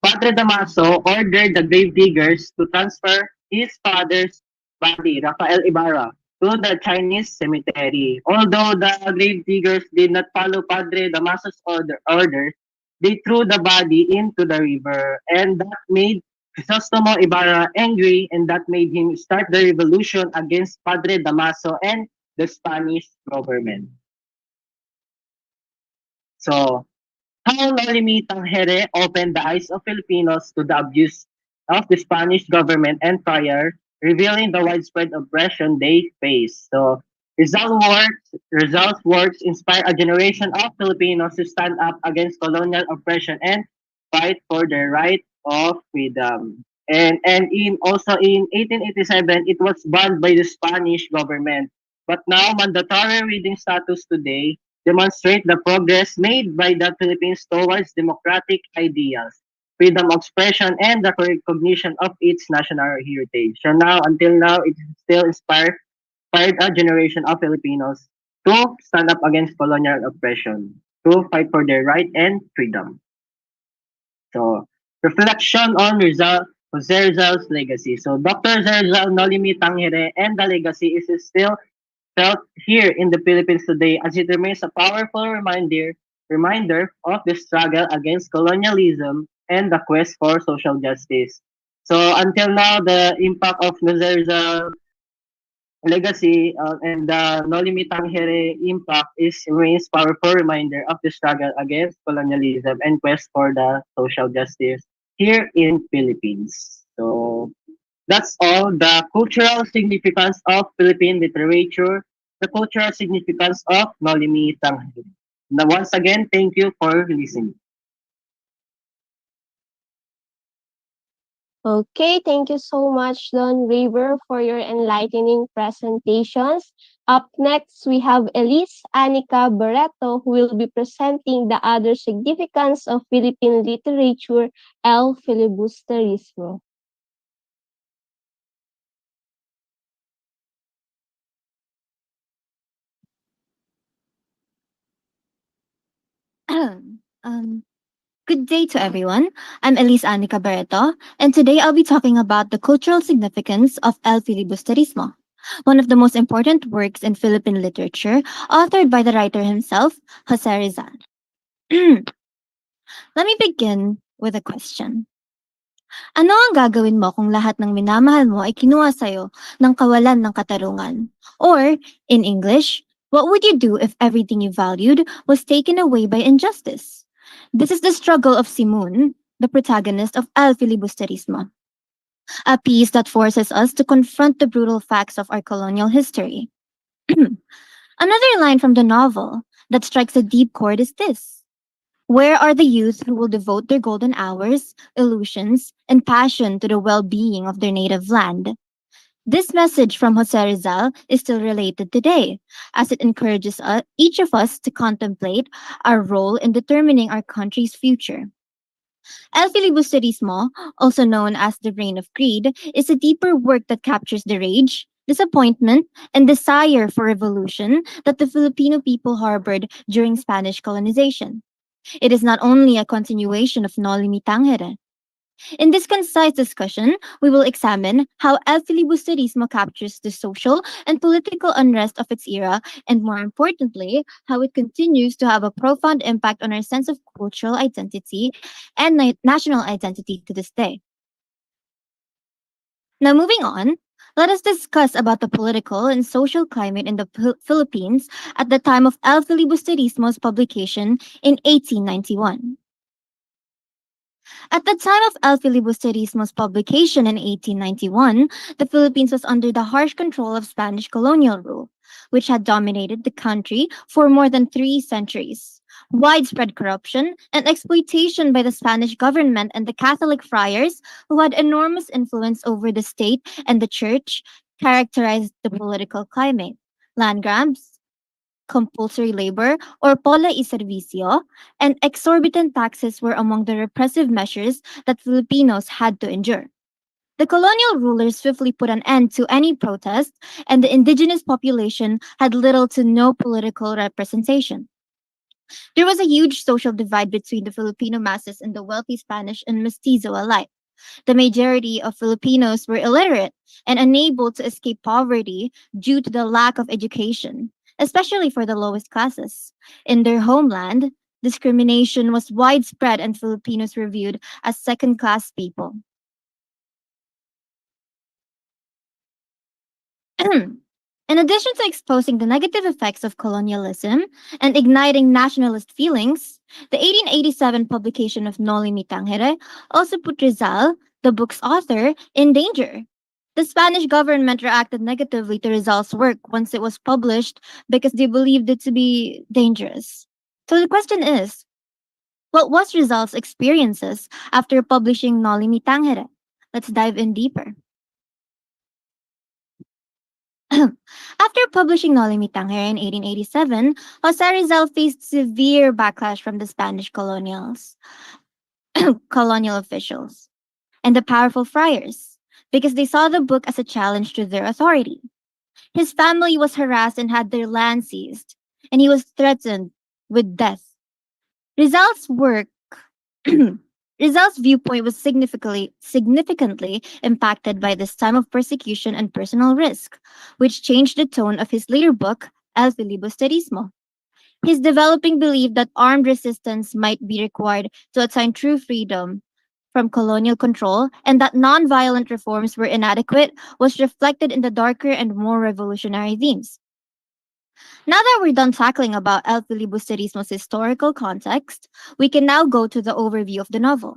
Padre Damaso ordered the grave diggers to transfer his father's body, Rafael Ibarra, to the Chinese cemetery. Although the grave diggers did not follow Padre Damaso's orders, they threw the body into the river, and that made Crisostomo Ibarra angry, and that made him start the revolution against Padre Damaso and the Spanish government. So, how Lolimi Tangere opened the eyes of Filipinos to the abuse of the Spanish government and prior, revealing the widespread oppression they faced. So, Rizal's works inspire a generation of Filipinos to stand up against colonial oppression and fight for their right of freedom. And in also in 1887, it was banned by the Spanish government. But now, mandatory reading status today demonstrate the progress made by the Philippines towards democratic ideals, freedom of expression, and the recognition of its national heritage. So now, until now, it still inspires inspired a generation of Filipinos to stand up against colonial oppression, to fight for their right and freedom. So, reflection on Jose Rizal's legacy. So, Dr. Jose Rizal Nolimi Tangere and the legacy is still felt here in the Philippines today as it remains a powerful reminder of the struggle against colonialism and the quest for social justice. So until now, the impact of Jose Rizal legacy and the No Limit Tangere impact is remains powerful reminder of the struggle against colonialism and quest for the social justice here in Philippines. So that's all the cultural significance of Philippine literature, the cultural significance of Nolimi Tangere. Now, once again, thank you for listening. Okay, thank you so much, Don River, for your enlightening presentations. Up next, we have Elise Anika Barreto, who will be presenting the other significance of Philippine literature, El Filibusterismo. um, Good day to everyone. I'm Elise Anica Barreto, and today I'll be talking about the cultural significance of El Filibusterismo, one of the most important works in Philippine literature, authored by the writer himself, Jose Rizal. Let me begin with a question. Ano ang gagawin mo kung lahat ng minamahal mo ay kinuha sa'yo ng kawalan ng katarungan? Or, in English, what would you do if everything you valued was taken away by injustice? This is the struggle of Simun, the protagonist of El Filibusterismo, a piece that forces us to confront the brutal facts of our colonial history. Another line from the novel that strikes a deep chord is this. Where are the youth who will devote their golden hours, illusions, and passion to the well-being of their native land? This message from Jose Rizal is still related today, as it encourages each of us to contemplate our role in determining our country's future. El Filibusterismo, also known as the Reign of Greed, is a deeper work that captures the rage, disappointment, and desire for revolution that the Filipino people harbored during Spanish colonization. It is not only a continuation of Noli Me Tangere. In this concise discussion, we will examine how El Filibusterismo captures the social and political unrest of its era, and more importantly, how it continues to have a profound impact on our sense of cultural identity and national identity to this day. Now, moving on, let us discuss about the political and social climate in the Philippines at the time of El Filibusterismo's publication in 1891. At the time of El Filibusterismo's publication in 1891, the Philippines was under the harsh control of Spanish colonial rule, which had dominated the country for more than 3 centuries. Widespread corruption and exploitation by the Spanish government and the Catholic friars, who had enormous influence over the state and the church, characterized the political climate. Land grabs, compulsory labor, or pola y servicio, and exorbitant taxes were among the repressive measures that Filipinos had to endure. The colonial rulers swiftly put an end to any protest, and the indigenous population had little to no political representation. There was a huge social divide between the Filipino masses and the wealthy Spanish and mestizo alike. The majority of Filipinos were illiterate and unable to escape poverty due to the lack of education, especially for the lowest classes. In their homeland, discrimination was widespread and Filipinos were viewed as second-class people. In addition to exposing the negative effects of colonialism and igniting nationalist feelings, the 1887 publication of Noli Me Tangere also put Rizal, the book's author, in danger. The Spanish government reacted negatively to Rizal's work once it was published because they believed it to be dangerous. So the question is, what was Rizal's experiences after publishing Noli Me Tangere? Let's dive in deeper. After publishing Noli Me Tangere in 1887, Jose Rizal faced severe backlash from the Spanish colonial officials and the powerful friars because they saw the book as a challenge to their authority. His family was harassed and had their land seized, and he was threatened with death. Rizal's work Rizal's viewpoint was significantly impacted by this time of persecution and personal risk, which changed the tone of his later book, El Filibusterismo. His developing belief that armed resistance might be required to attain true freedom from colonial control and that nonviolent reforms were inadequate was reflected in the darker and more revolutionary themes. Now that we're done tackling about El Filibusterismo's historical context, we can now go to the overview of the novel.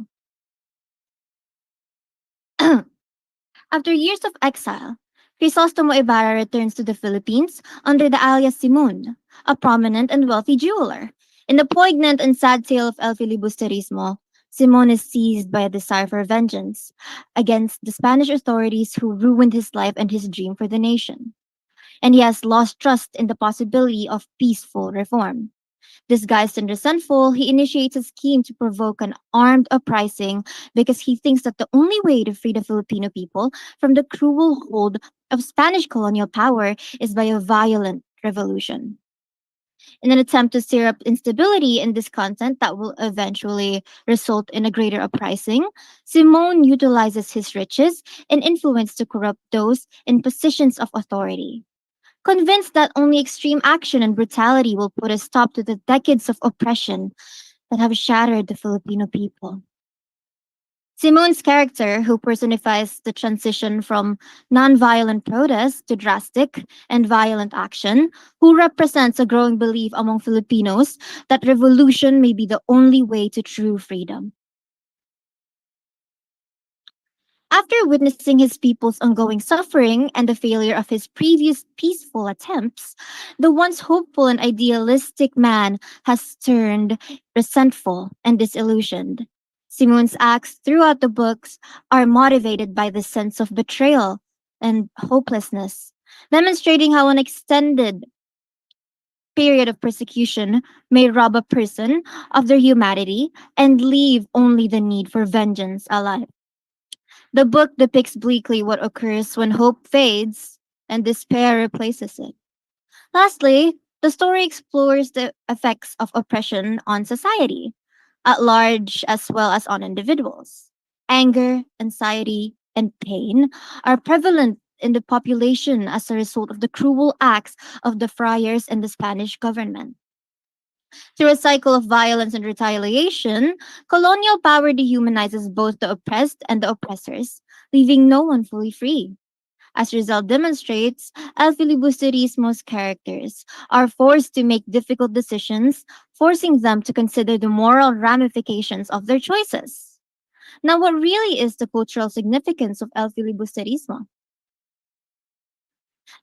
After years of exile, Crisostomo Ibarra returns to the Philippines under the alias Simon, a prominent and wealthy jeweler. In the poignant and sad tale of El Filibusterismo, Simon is seized by a desire for vengeance against the Spanish authorities who ruined his life and his dream for the nation. And he has lost trust in the possibility of peaceful reform. Disguised and resentful, he initiates a scheme to provoke an armed uprising because he thinks that the only way to free the Filipino people from the cruel hold of Spanish colonial power is by a violent revolution. In an attempt to stir up instability in this content that will eventually result in a greater uprising, Simon utilizes his riches and influence to corrupt those in positions of authority. Convinced that only extreme action and brutality will put a stop to the decades of oppression that have shattered the Filipino people. Simon's character, who personifies the transition from nonviolent protest to drastic and violent action, who represents a growing belief among Filipinos that revolution may be the only way to true freedom. After witnessing his people's ongoing suffering and the failure of his previous peaceful attempts, the once hopeful and idealistic man has turned resentful and disillusioned. Simon's acts throughout the books are motivated by this sense of betrayal and hopelessness, demonstrating how an extended period of persecution may rob a person of their humanity and leave only the need for vengeance alive. The book depicts bleakly what occurs when hope fades and despair replaces it. Lastly, the story explores the effects of oppression on society, at large as well as on individuals. Anger, anxiety, and pain are prevalent in the population as a result of the cruel acts of the friars and the Spanish government. Through a cycle of violence and retaliation, colonial power dehumanizes both the oppressed and the oppressors, leaving no one fully free. As Rizal demonstrates, El Filibusterismo's characters are forced to make difficult decisions, forcing them to consider the moral ramifications of their choices. Now, what really is the cultural significance of El Filibusterismo?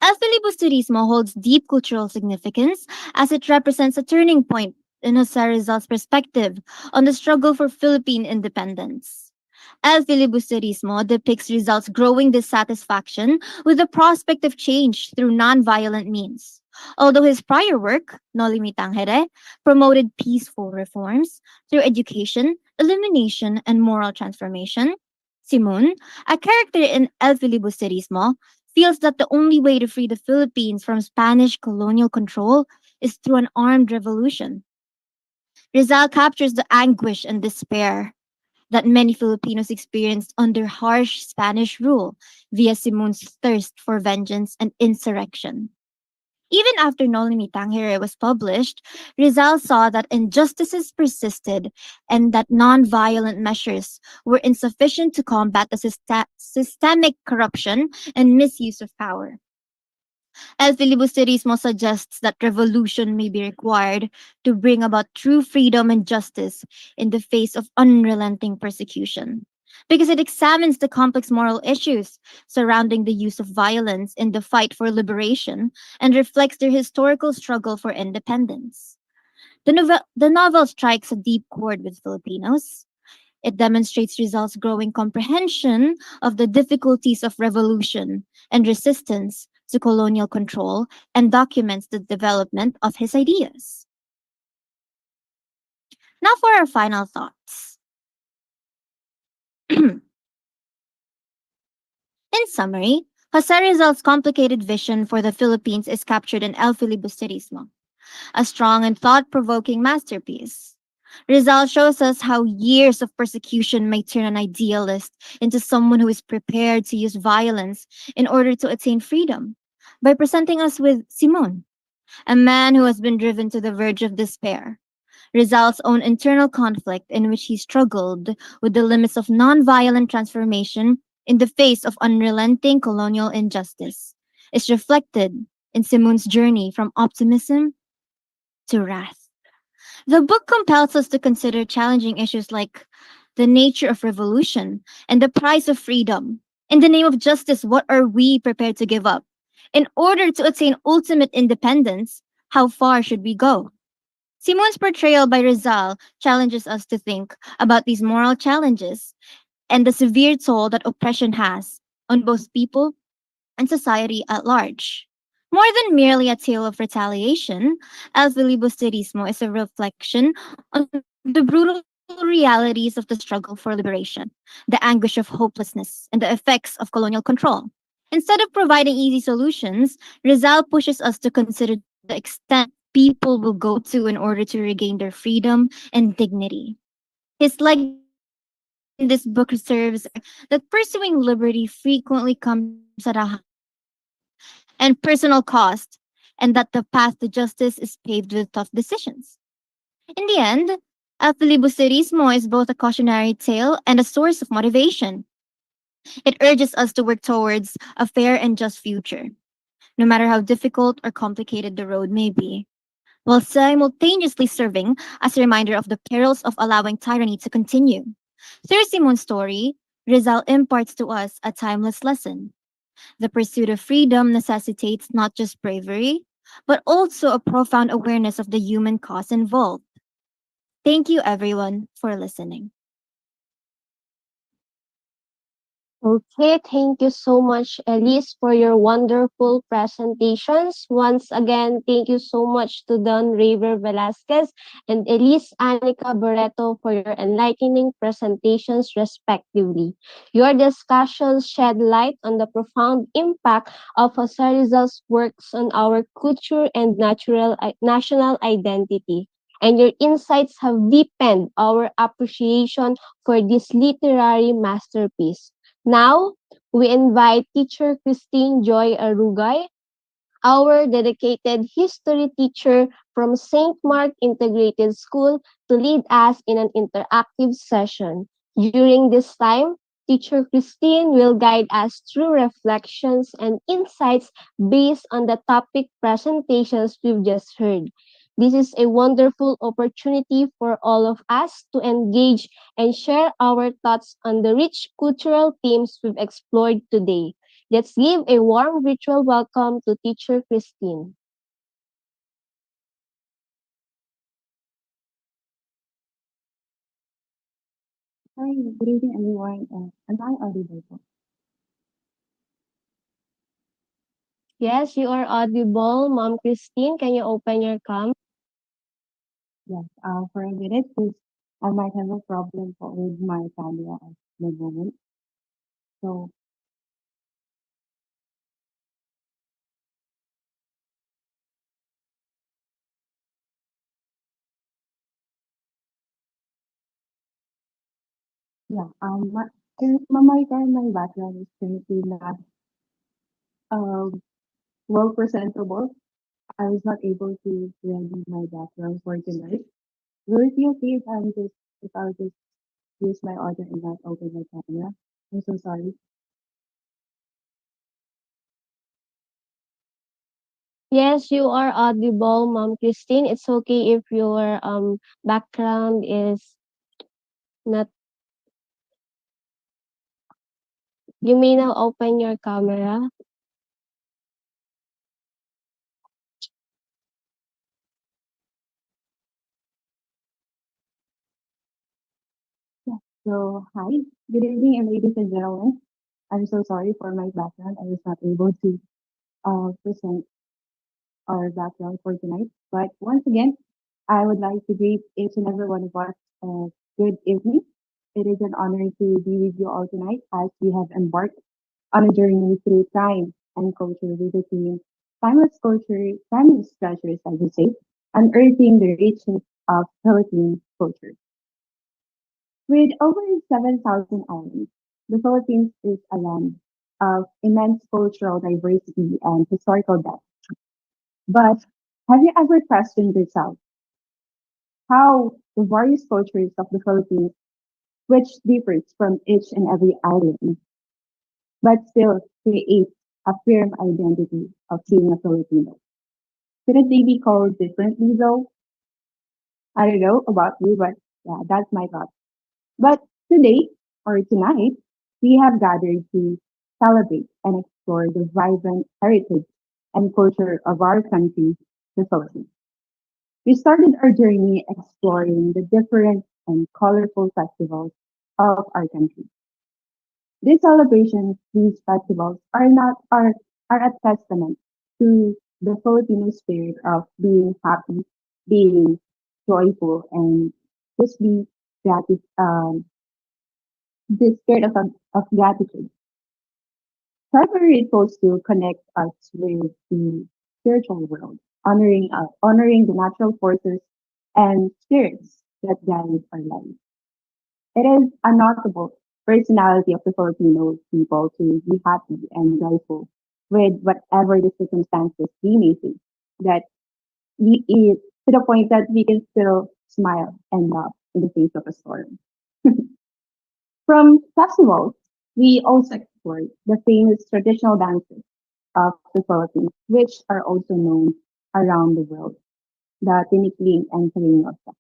El Filibusterismo holds deep cultural significance as it represents a turning point in Jose Rizal's perspective on the struggle for Philippine independence. El Filibusterismo depicts Rizal's growing dissatisfaction with the prospect of change through nonviolent means. Although his prior work, Noli Me Tangere, promoted peaceful reforms through education, illumination, and moral transformation, Simon, a character in El Filibusterismo, feels that the only way to free the Philippines from Spanish colonial control is through an armed revolution. Rizal captures the anguish and despair that many Filipinos experienced under harsh Spanish rule via Simon's thirst for vengeance and insurrection. Even after Noli Me Tangere was published, Rizal saw that injustices persisted and that nonviolent measures were insufficient to combat the systemic corruption and misuse of power. El Filibusterismo suggests that revolution may be required to bring about true freedom and justice in the face of unrelenting persecution, because it examines the complex moral issues surrounding the use of violence in the fight for liberation and reflects their historical struggle for independence. The novel strikes a deep chord with Filipinos. It demonstrates Rizal's growing comprehension of the difficulties of revolution and resistance to colonial control and documents the development of his ideas. Now for our final thoughts. In summary, Jose Rizal's complicated vision for the Philippines is captured in El Filibusterismo, a strong and thought-provoking masterpiece. Rizal shows us how years of persecution may turn an idealist into someone who is prepared to use violence in order to attain freedom, by presenting us with Simon, a man who has been driven to the verge of despair. Rizal's own internal conflict, in which he struggled with the limits of nonviolent transformation in the face of unrelenting colonial injustice, is reflected in Simon's journey from optimism to wrath. The book compels us to consider challenging issues like the nature of revolution and the price of freedom. In the name of justice, what are we prepared to give up? In order to attain ultimate independence, how far should we go? Simon's portrayal by Rizal challenges us to think about these moral challenges and the severe toll that oppression has on both people and society at large. More than merely a tale of retaliation, El Filibusterismo is a reflection on the brutal realities of the struggle for liberation, the anguish of hopelessness, and the effects of colonial control. Instead of providing easy solutions, Rizal pushes us to consider the extent people will go to in order to regain their freedom and dignity. His legacy in this book serves that pursuing liberty frequently comes at a high and personal cost, and that the path to justice is paved with tough decisions. In the end, El Filibusterismo is both a cautionary tale and a source of motivation. It urges us to work towards a fair and just future, no matter how difficult or complicated the road may be, while simultaneously serving as a reminder of the perils of allowing tyranny to continue. Through Simon's story, Rizal imparts to us a timeless lesson. The pursuit of freedom necessitates not just bravery, but also a profound awareness of the human cost involved. Thank you, everyone, for listening. Okay, thank you so much, Elise, for your wonderful presentations. Once again, thank you so much to Don Raver Velasquez and Elise Anica Barreto for your enlightening presentations, respectively. Your discussions shed light on the profound impact of Jose Rizal's works on our culture and national identity. And your insights have deepened our appreciation for this literary masterpiece. Now, we invite teacher Christine Joy Arugay, our dedicated history teacher from St. Mark Integrated School, to lead us in an interactive session. During this time, teacher Christine will guide us through reflections and insights based on the topic presentations we've just heard. This is a wonderful opportunity for all of us to engage and share our thoughts on the rich cultural themes we've explored today. Let's give a warm virtual welcome to Teacher Christine. Hi, good evening, everyone. Am I audible po? Yes, you are audible. Mom Christine, can you open your cam? Yes, for a minute, please. I might have a problem po with my camera at the moment. So, yeah, my background is currently not um well presentable. I was not able to ready my background for tonight. Will it be okay if I'll just use my audio and not open my camera? I'm so sorry. Yes, you are audible, Mom Christine. It's okay if your background is not. You may now open your camera. Yeah. So, hi, good evening, and ladies and gentlemen. I'm so sorry for my background. I was not able to present our background for tonight. But once again, I would like to greet each and every one of us good evening. It is an honor to be with you all tonight as we have embarked on a journey through time and culture with the theme timeless treasures, I would say, unearthing the richness of Philippine culture. With over 7,000 islands, the Philippines is a land of immense cultural diversity and historical depth. But have you ever questioned yourself how the various cultures of the Philippines, which differs from each and every island, but still create a firm identity of being a Filipino? Couldn't they be called differently though? I don't know about you, but yeah, that's my thought. But today or tonight, we have gathered to celebrate and explore the vibrant heritage and culture of our country, the Philippines. We started our journey exploring the different and colorful festivals of our country. These celebrations, these festivals are a testament to the Filipino spirit of being happy, being joyful, and just be gratitude, the spirit of gratitude. Primary rituals to connect us with the spiritual world, honoring the natural forces and spirits that guide our life. It is a notable personality of the Filipino people to be happy and joyful with whatever the circumstances we may face. That we to the point that we can still smile and laugh in the face of a storm. From festivals, we also explored the famous traditional dances of the Philippines, which are also known around the world, the tinikling and Sarinosa.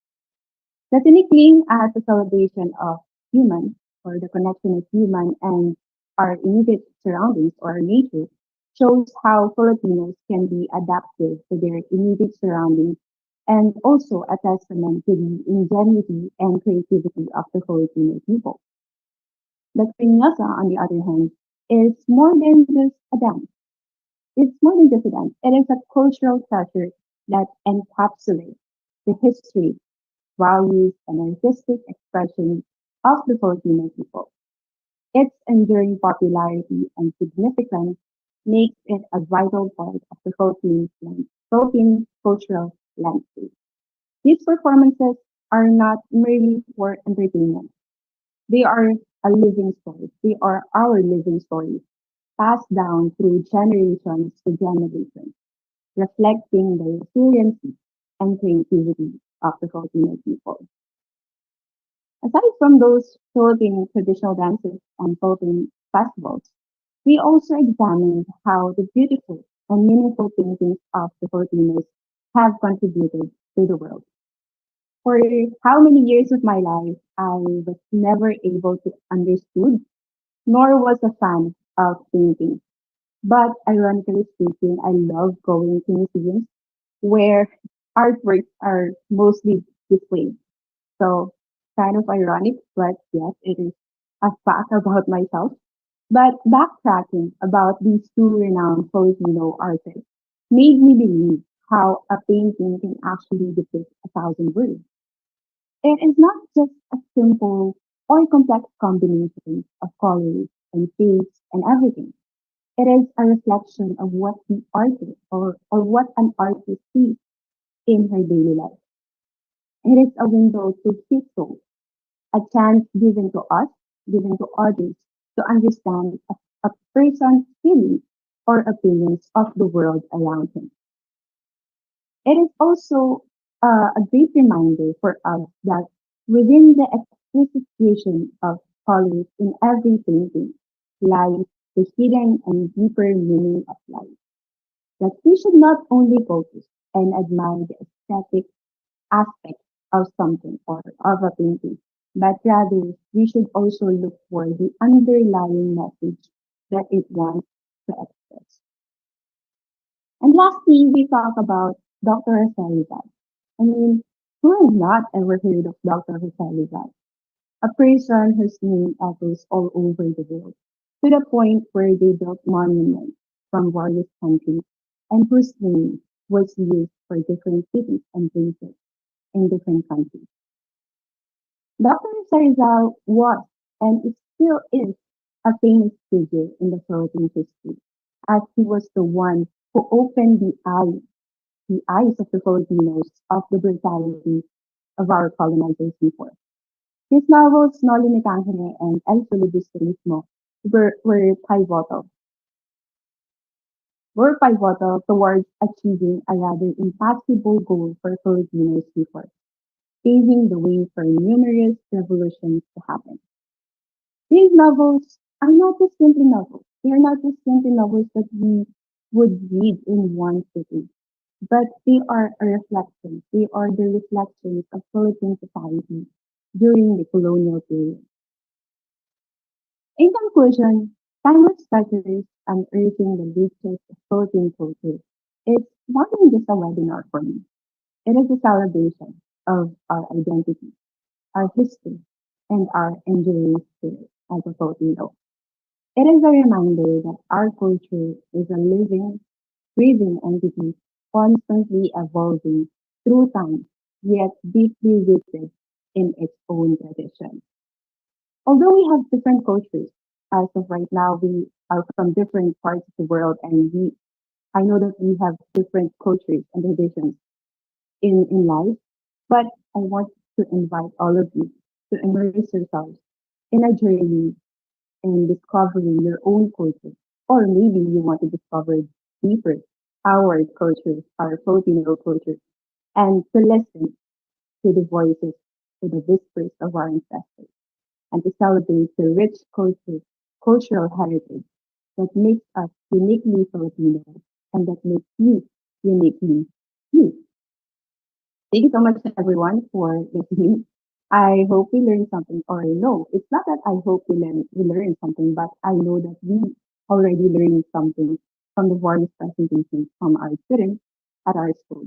The tinikling as a celebration of human or the connection of human and our immediate surroundings or nature shows how Filipinos can be adaptive to their immediate surroundings and also a testament to the ingenuity and creativity of the Filipino people. The Crinyosa, on the other hand, is more than just a dance. It's more than just a dance. It is a cultural treasure that encapsulates the history, values, and artistic expression of the Filipino people. Its enduring popularity and significance makes it a vital part of the Philippine cultural landscape. These performances are not merely for entertainment. They are a living story. They are our living stories, passed down through generations to generations, reflecting the resiliency and creativity of the Filipino people. Aside from those Philippine traditional dances and Philippine festivals, we also examined how the beautiful and meaningful paintings of the Filipinos have contributed to the world. For how many years of my life, I was never able to understood nor was a fan of painting. But ironically speaking, I love going to museums where artworks are mostly displayed. So kind of ironic, but yes, it is a fact about myself. But backtracking about these two renowned Filipino artists made me believe how a painting can actually depict a thousand words. It is not just a simple or complex combination of colors and shapes and everything. It is a reflection of what the artist or what an artist sees in her daily life. It is a window to his soul, a chance given to us, given to others, to understand a person's feelings or opinions of the world around him. It is also a great reminder for us that within the exquisite creation of colors in every painting lies the hidden and deeper meaning of life. That we should not only focus and admire the aesthetic aspect of something or of a painting, but rather we should also look for the underlying message that it wants to express. And lastly, we talk about Dr. Jose Rizal. I mean, who has not ever heard of Dr. Jose Rizal? A person whose name echoes all over the world, to the point where they built monuments from various countries and whose name was used for different cities and places in different countries. Dr. Rizal was and it still is a famous figure in the Philippine history, as he was the one who opened the eyes of the Filipinos of the brutality of our colonizers before. His novels Noli Me Tangere and El Filibusterismo were pivotal towards achieving a rather impossible goal for Filipinos before, paving the way for numerous revolutions to happen. These novels are not just simply novels. They are not just simply novels that we would read in one sitting, but they are a reflection. They are the reflections of Philippine society during the colonial period. In conclusion, Timeless Treasures Unearthing the Riches of Philippine Culture is more than just a webinar for me. It is a celebration of our identity, our history, and our enduring spirit as a Filipino. It is a reminder that our culture is a living, breathing entity constantly evolving through time, yet deeply rooted in its own tradition. Although we have different cultures, as of right now, we are from different parts of the world, and I know that we have different cultures and traditions in life, but I want to invite all of you to immerse yourselves in a journey in discovering your own culture. Or maybe you want to discover deeper our culture, our Filipino culture, and to listen to the voices, to the whispers of our ancestors, and to celebrate the rich cultural heritage that makes us uniquely Filipino and that makes you uniquely you. Thank you so much, everyone, for listening. I hope we learned something, or no, it's not that I hope we learned something, but I know that we already learned something from the various presentations from our students at our school.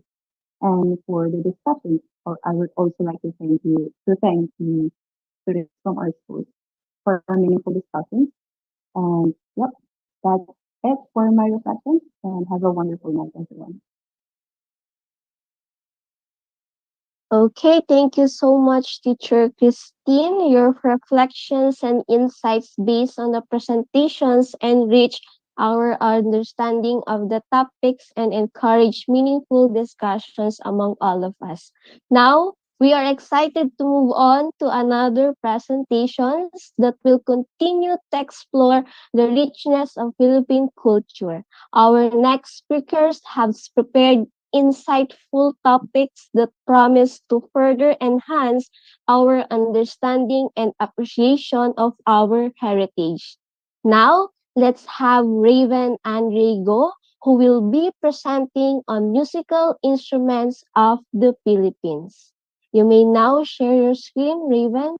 And for the discussion, or I would also like to thank the students from our school for our meaningful discussions. And yep, that's it for my reflections. And have a wonderful night, everyone. Okay, thank you so much, Teacher Christine. Your reflections and insights based on the presentations enrich our understanding of the topics and encourage meaningful discussions among all of us. Now, we are excited to move on to another presentations that will continue to explore the richness of Philippine culture. Our next speakers have prepared insightful topics that promise to further enhance our understanding and appreciation of our heritage. Now, let's have Raven Andrego, who will be presenting on musical instruments of the Philippines. You may now share your screen, Raven.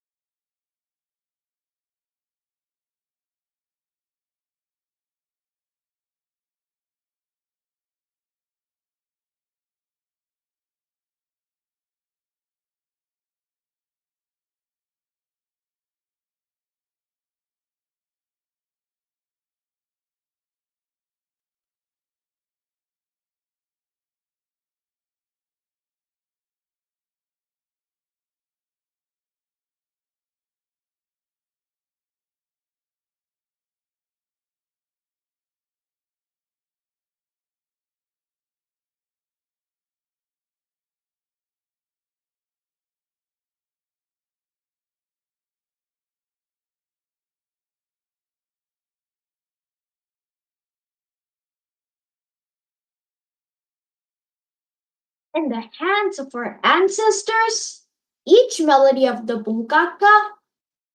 In the hands of our ancestors, each melody of the bungkaka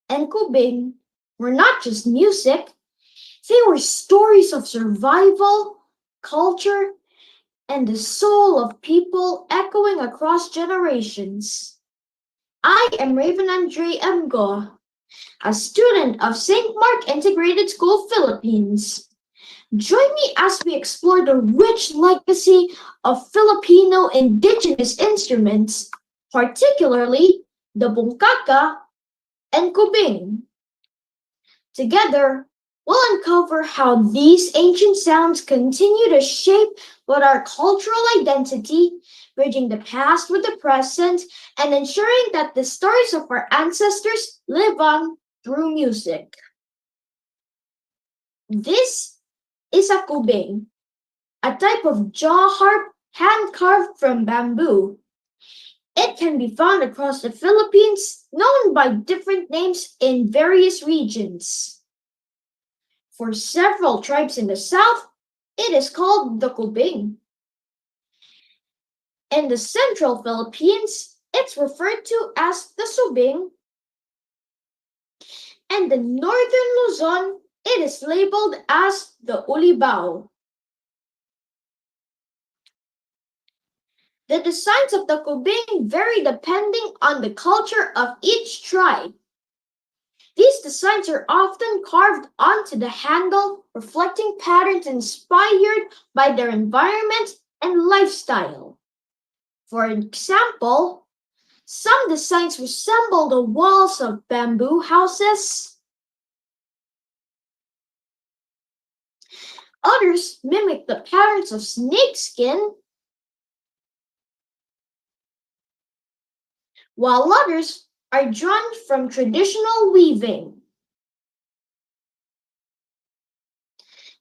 and kubing were not just music, they were stories of survival, culture, and the soul of people echoing across generations. I am Raven Andre M. Go, a student of St. Mark Integrated School, Philippines. Join me as we explore the rich legacy of Filipino indigenous instruments, particularly the bungkaka and kubing. Together, we'll uncover how these ancient sounds continue to shape what our cultural identity, bridging the past with the present, and ensuring that the stories of our ancestors live on through music. This is a kubing, a type of jaw harp hand-carved from bamboo. It can be found across the Philippines, known by different names in various regions. For several tribes in the south, it is called the kubing. In the central Philippines, it's referred to as the subing. And the northern Luzon, it is labeled as the ulibao. The designs of the kubing vary depending on the culture of each tribe. These designs are often carved onto the handle, reflecting patterns inspired by their environment and lifestyle. For example, some designs resemble the walls of bamboo houses. Others mimic the patterns of snakeskin, while others are drawn from traditional weaving.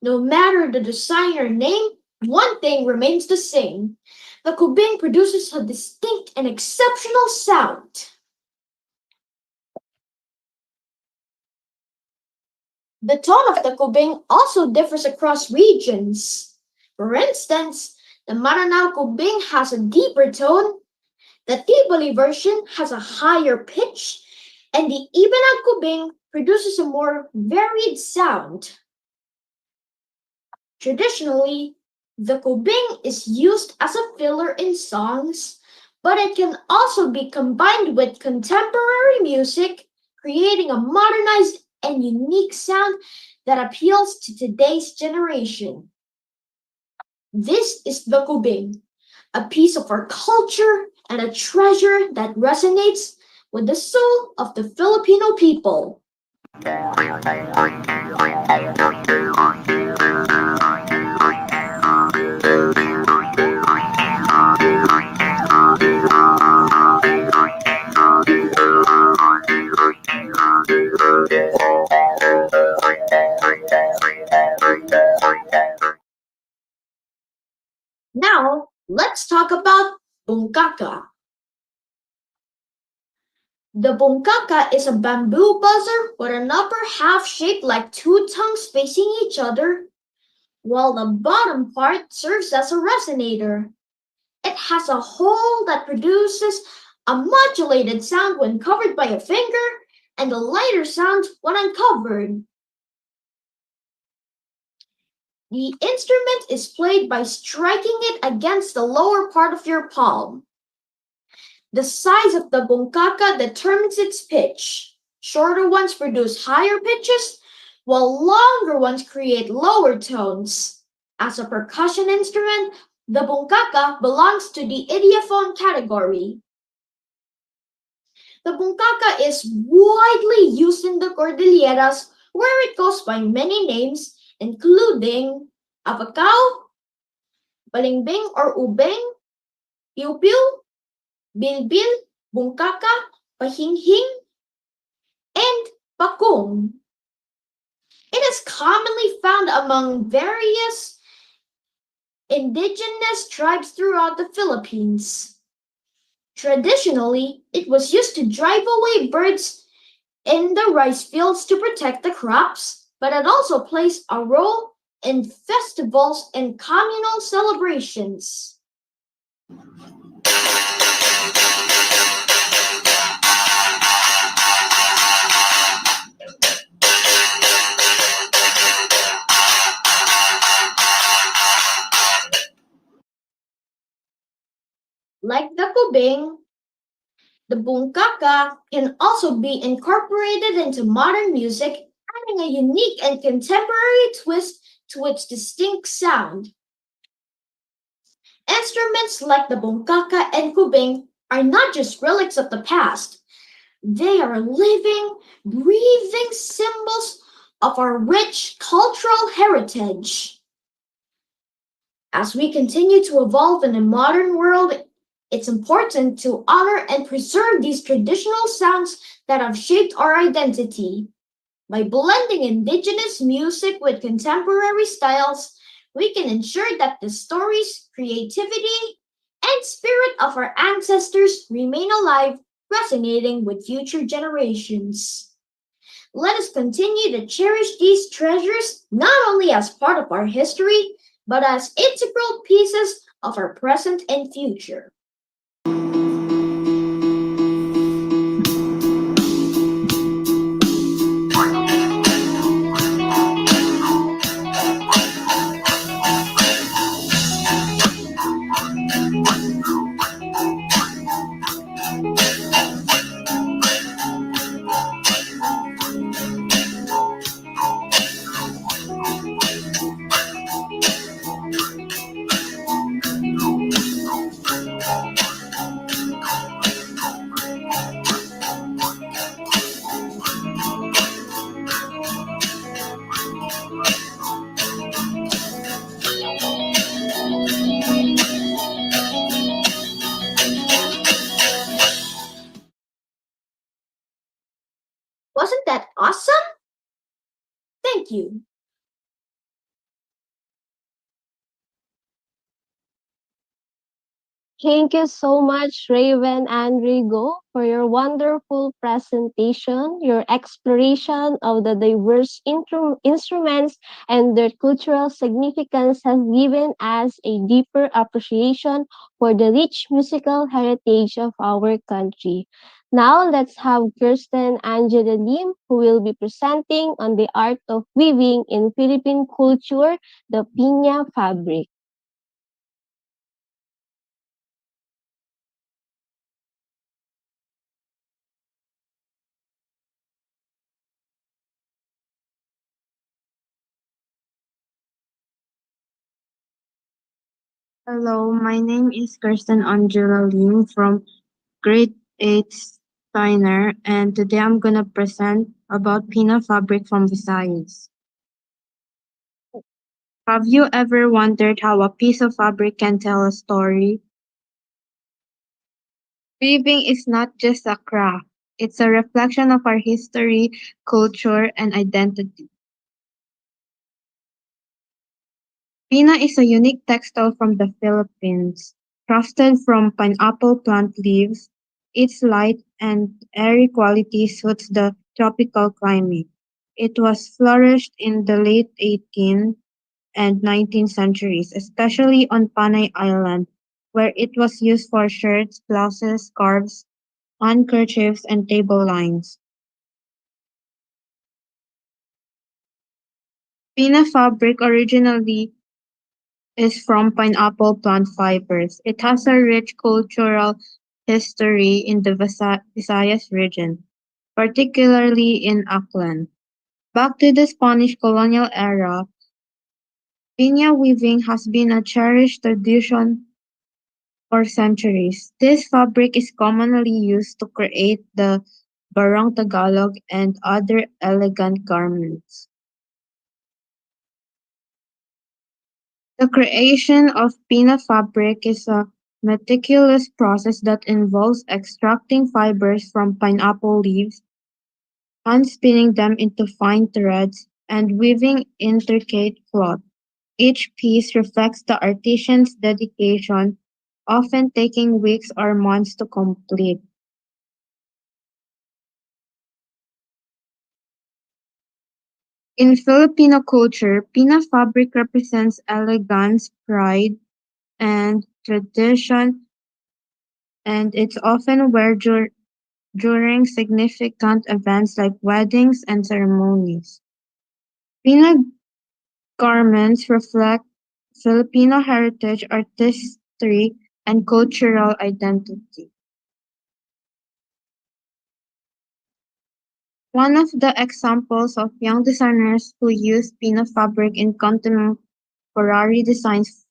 No matter the designer name, one thing remains the same. The kubing produces a distinct and exceptional sound. The tone of the kubing also differs across regions. For instance, the Maranao kubing has a deeper tone, the Tiboli version has a higher pitch, and the Ibanag kubing produces a more varied sound. Traditionally, the kubing is used as a filler in songs, but it can also be combined with contemporary music, creating a modernized and unique sound that appeals to today's generation. This is the kubing, a piece of our culture and a treasure that resonates with the soul of the Filipino people. Now, let's talk about bungkaka. The bungkaka is a bamboo buzzer with an upper half shaped like two tongues facing each other, while the bottom part serves as a resonator. It has a hole that produces a modulated sound when covered by a finger and a lighter sound when uncovered. The instrument is played by striking it against the lower part of your palm. The size of the bungkaka determines its pitch. Shorter ones produce higher pitches, while longer ones create lower tones. As a percussion instrument, the bungkaka belongs to the idiophone category. The bungkaka is widely used in the Cordilleras, where it goes by many names, including abacao, balingbing or ubeng, piu-piu, bilbil, bungkaka, pahinghing, and bakong. It is commonly found among various indigenous tribes throughout the Philippines. Traditionally, it was used to drive away birds in the rice fields to protect the crops, but it also plays a role in festivals and communal celebrations. Like the kubing, the bungkaka can also be incorporated into modern music, adding a unique and contemporary twist to its distinct sound. Instruments like the bungkaka and kubing are not just relics of the past. They are living, breathing symbols of our rich cultural heritage. As we continue to evolve in a modern world, it's important to honor and preserve these traditional sounds that have shaped our identity. By blending indigenous music with contemporary styles, we can ensure that the stories, creativity, and spirit of our ancestors remain alive, resonating with future generations. Let us continue to cherish these treasures not only as part of our history, but as integral pieces of our present and future. Wasn't that awesome? Thank you. Thank you so much, Raven and Rigo, for your wonderful presentation. Your exploration of the diverse instruments and their cultural significance has given us a deeper appreciation for the rich musical heritage of our country. Now, let's have Kirsten Angela Lim, who will be presenting on the art of weaving in Philippine culture, the piña fabric. Hello, my name is Kirsten Angela Lim from grade 8 Steiner, and today I'm gonna present about Pina fabric from Visayas. Have you ever wondered how a piece of fabric can tell a story? Weaving is not just a craft, it's a reflection of our history, culture, and identity. Pina is a unique textile from the Philippines, crafted from pineapple plant leaves. Its light and airy quality suits the tropical climate. It was flourished in the late 18th and 19th centuries, especially on Panay Island, where it was used for shirts, blouses, scarves, handkerchiefs, and table lines. Pina fabric originally is from pineapple plant fibers. It has a rich cultural history in the Visayas region, particularly in Aklan. Back to the Spanish colonial era, piña weaving has been a cherished tradition for centuries. This fabric is commonly used to create the barong Tagalog and other elegant garments. The creation of pina fabric is a meticulous process that involves extracting fibers from pineapple leaves, hand-spinning them into fine threads, and weaving intricate cloth. Each piece reflects the artisan's dedication, often taking weeks or months to complete. In Filipino culture, pina fabric represents elegance, pride, and tradition, and it's often worn during significant events like weddings and ceremonies. Pina garments reflect Filipino heritage, artistry, and cultural identity. One of the examples of young designers who use Pina fabric in contemporary designs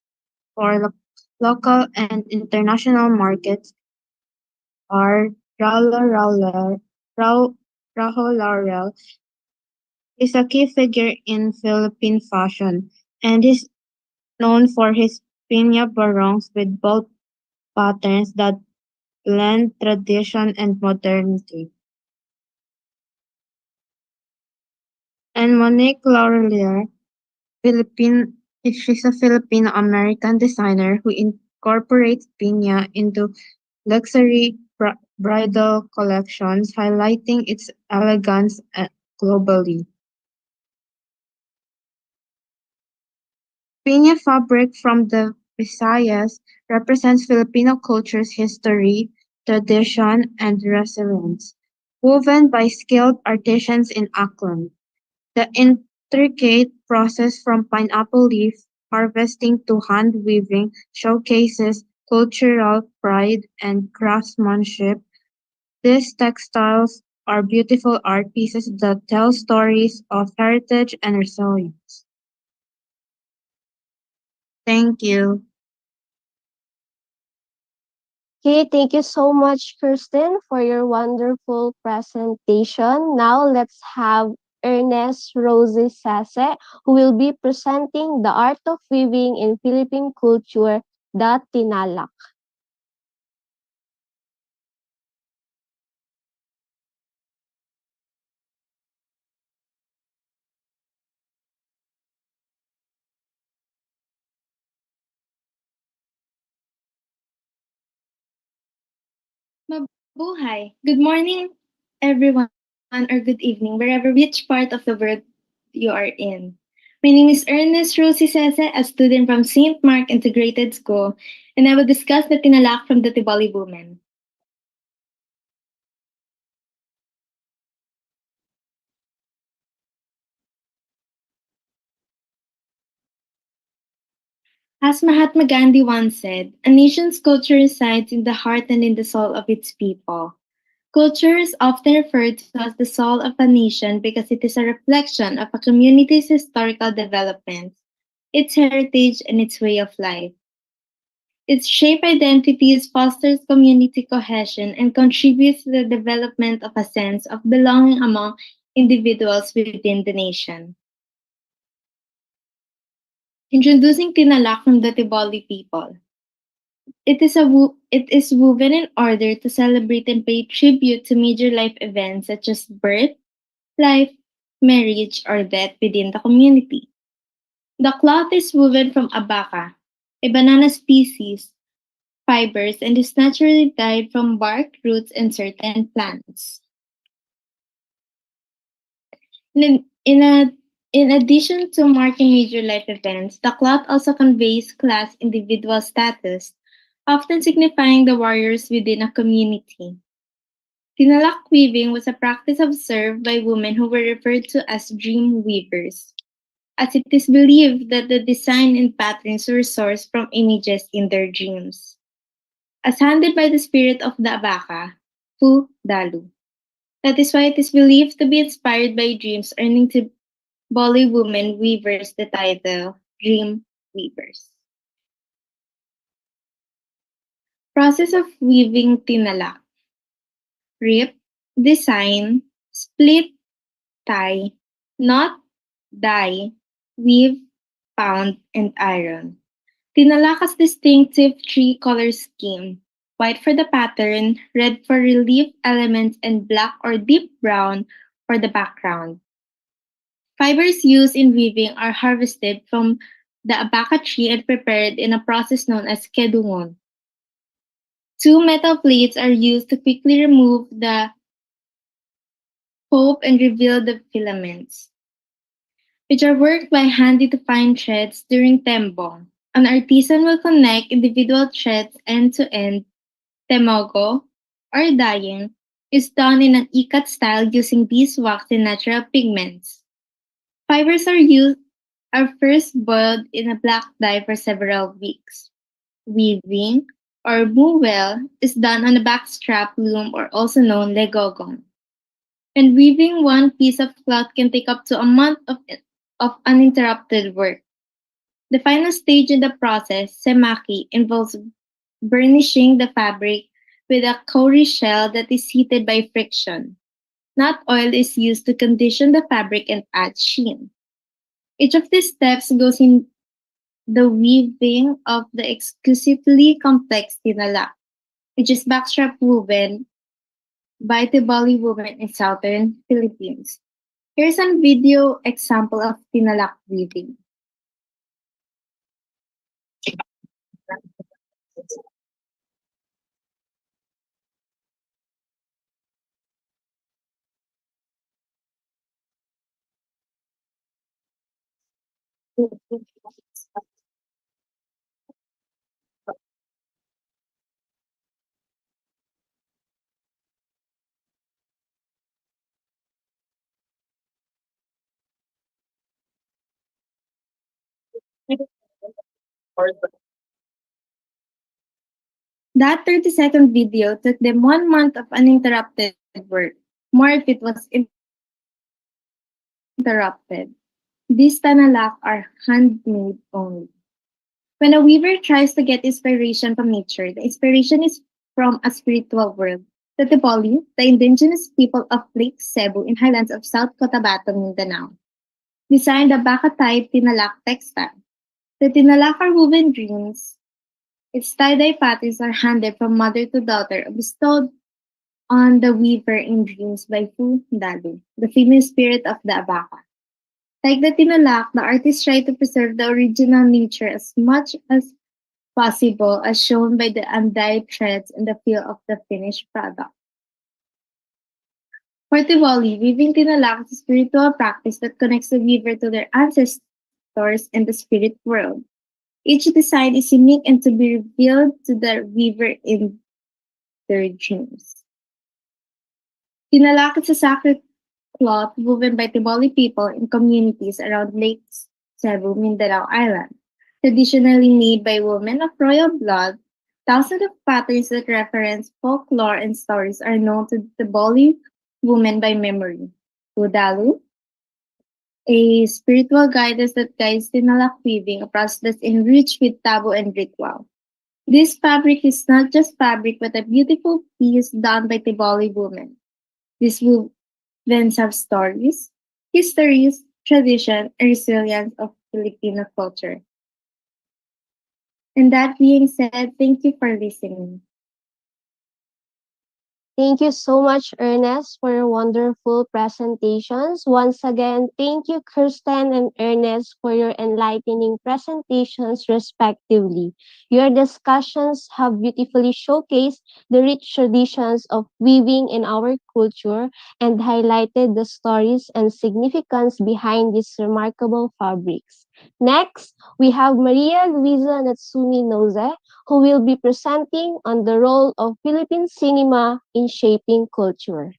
for local and international markets are Raul Laurel is a key figure in Philippine fashion and is known for his piña barongs with bold patterns that blend tradition and modernity. And Monique Laurier, she's a Filipino-American designer who incorporates piña into luxury bridal collections, highlighting its elegance globally. Piña fabric from the Visayas represents Filipino culture's history, tradition, and resilience, woven by skilled artisans in Aklan. The intricate process from pineapple leaf harvesting to hand weaving showcases cultural pride and craftsmanship. These textiles are beautiful art pieces that tell stories of heritage and resilience. Thank you. Okay, thank you so much, Kirsten, for your wonderful presentation. Now let's have Ernest Rosie Sase, who will be presenting the art of weaving in Philippine culture, the Tinalak. Mabuhay. Good morning, everyone, or good evening, wherever which part of the world you are in. My name is Ernest Rosie Sese, a student from St. Mark Integrated School, and I will discuss the tinalak from the Tiboli women. As Mahatma Gandhi once said, a nation's culture resides in the heart and in the soul of its people. Culture is often referred to as the soul of a nation because it is a reflection of a community's historical developments, its heritage, and its way of life. Its shape identities fosters community cohesion and contributes to the development of a sense of belonging among individuals within the nation. Introducing Tinalak from the Tiboli people. It is woven in order to celebrate and pay tribute to major life events such as birth, life, marriage, or death within the community. The cloth is woven from abaca, a banana species, fibers, and is naturally dyed from bark, roots, and certain plants. In, in, a, in addition to marking major life events, the cloth also conveys class individual status, often signifying the warriors within a community. Tinalak weaving was a practice observed by women who were referred to as dream weavers, as it is believed that the design and patterns were sourced from images in their dreams. As handed by the spirit of the Abaca, Fu Dalu. That is why it is believed to be inspired by dreams, earning to Bali women weavers the title Dream Weavers. Process of weaving tinalak. Rip, design, split, tie, knot, dye, weave, pound, and iron. Tinalak has distinctive three-color scheme: white for the pattern, red for relief elements, and black or deep brown for the background. Fibers used in weaving are harvested from the abaca tree and prepared in a process known as kedungon. Two metal plates are used to quickly remove the pulp and reveal the filaments, which are worked by hand into fine threads during tembong. An artisan will connect individual threads end to end. Temogo, or dyeing, is done in an ikat style using beeswax and natural pigments. Fibers are first boiled in a black dye for several weeks. Weaving, or buwel, is done on a backstrap loom or also known legogong. And weaving one piece of cloth can take up to a month of uninterrupted work. The final stage in the process, semaki, involves burnishing the fabric with a cowrie shell that is heated by friction. Not oil is used to condition the fabric and add sheen. Each of these steps goes in the weaving of the exclusively complex tinalak, which is backstrap woven by the Bali women in southern Philippines. Here's a video example of tinalak weaving. That 30-second video took them 1 month of uninterrupted work, more if it was interrupted. These tanalak are handmade only. When a weaver tries to get inspiration from nature, the inspiration is from a spiritual world. The Tepoli, the indigenous people of Lake Cebu in highlands of South Cotabato, Mindanao, designed the Baka-type tinalak textile. The tinalak are woven dreams. Its tie-dye patterns are handed from mother to daughter, bestowed on the weaver in dreams by Fu Dalu, the female spirit of the Abaka. Like the tinalak, the artist tried to preserve the original nature as much as possible, as shown by the undyed threads and the feel of the finished product. For Tiwali, weaving tinalak is a spiritual practice that connects the weaver to their ancestors and the spirit world. Each design is unique and to be revealed to the weaver in their dreams. Tinalak is a sacred cloth woven by Tiboli people in communities around Lake Cebu, Mindanao Island. Traditionally made by women of royal blood, thousands of patterns that reference folklore and stories are known to Tiboli women by memory. Udalu, a spiritual guidance that guides tinalak weaving, a process that's enriched with taboo and ritual. This fabric is not just fabric but a beautiful piece done by Tiboli women. These wovens have stories, histories, tradition, and resilience of Filipino culture. And that being said, thank you for listening. Thank you so much, Ernest, for your wonderful presentations. Once again, thank you, Kirsten and Ernest, for your enlightening presentations, respectively. Your discussions have beautifully showcased the rich traditions of weaving in our culture and highlighted the stories and significance behind these remarkable fabrics. Next, we have Maria Luisa Natsumi Noze, who will be presenting on the role of Philippine cinema in shaping culture.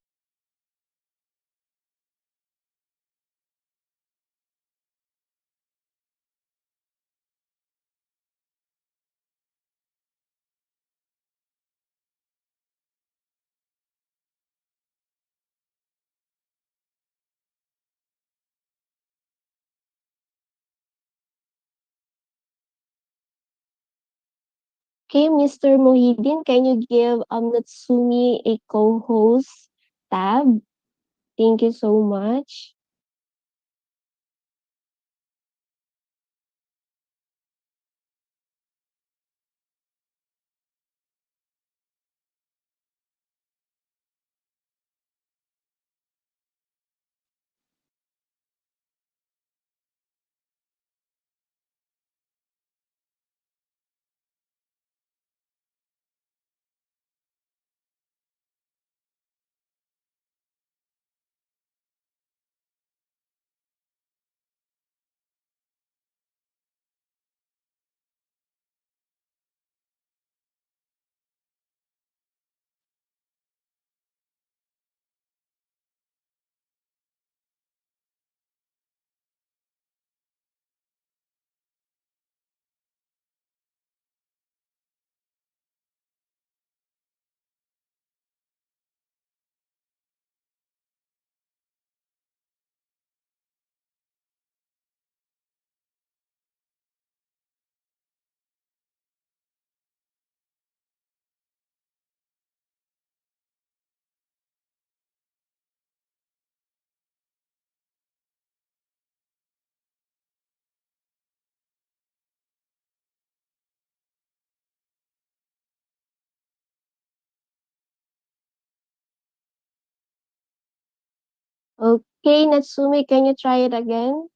Okay, Mr. Mohidin, can you give Natsumi a co-host tab? Thank you so much. Okay, Natsumi, can you try it again?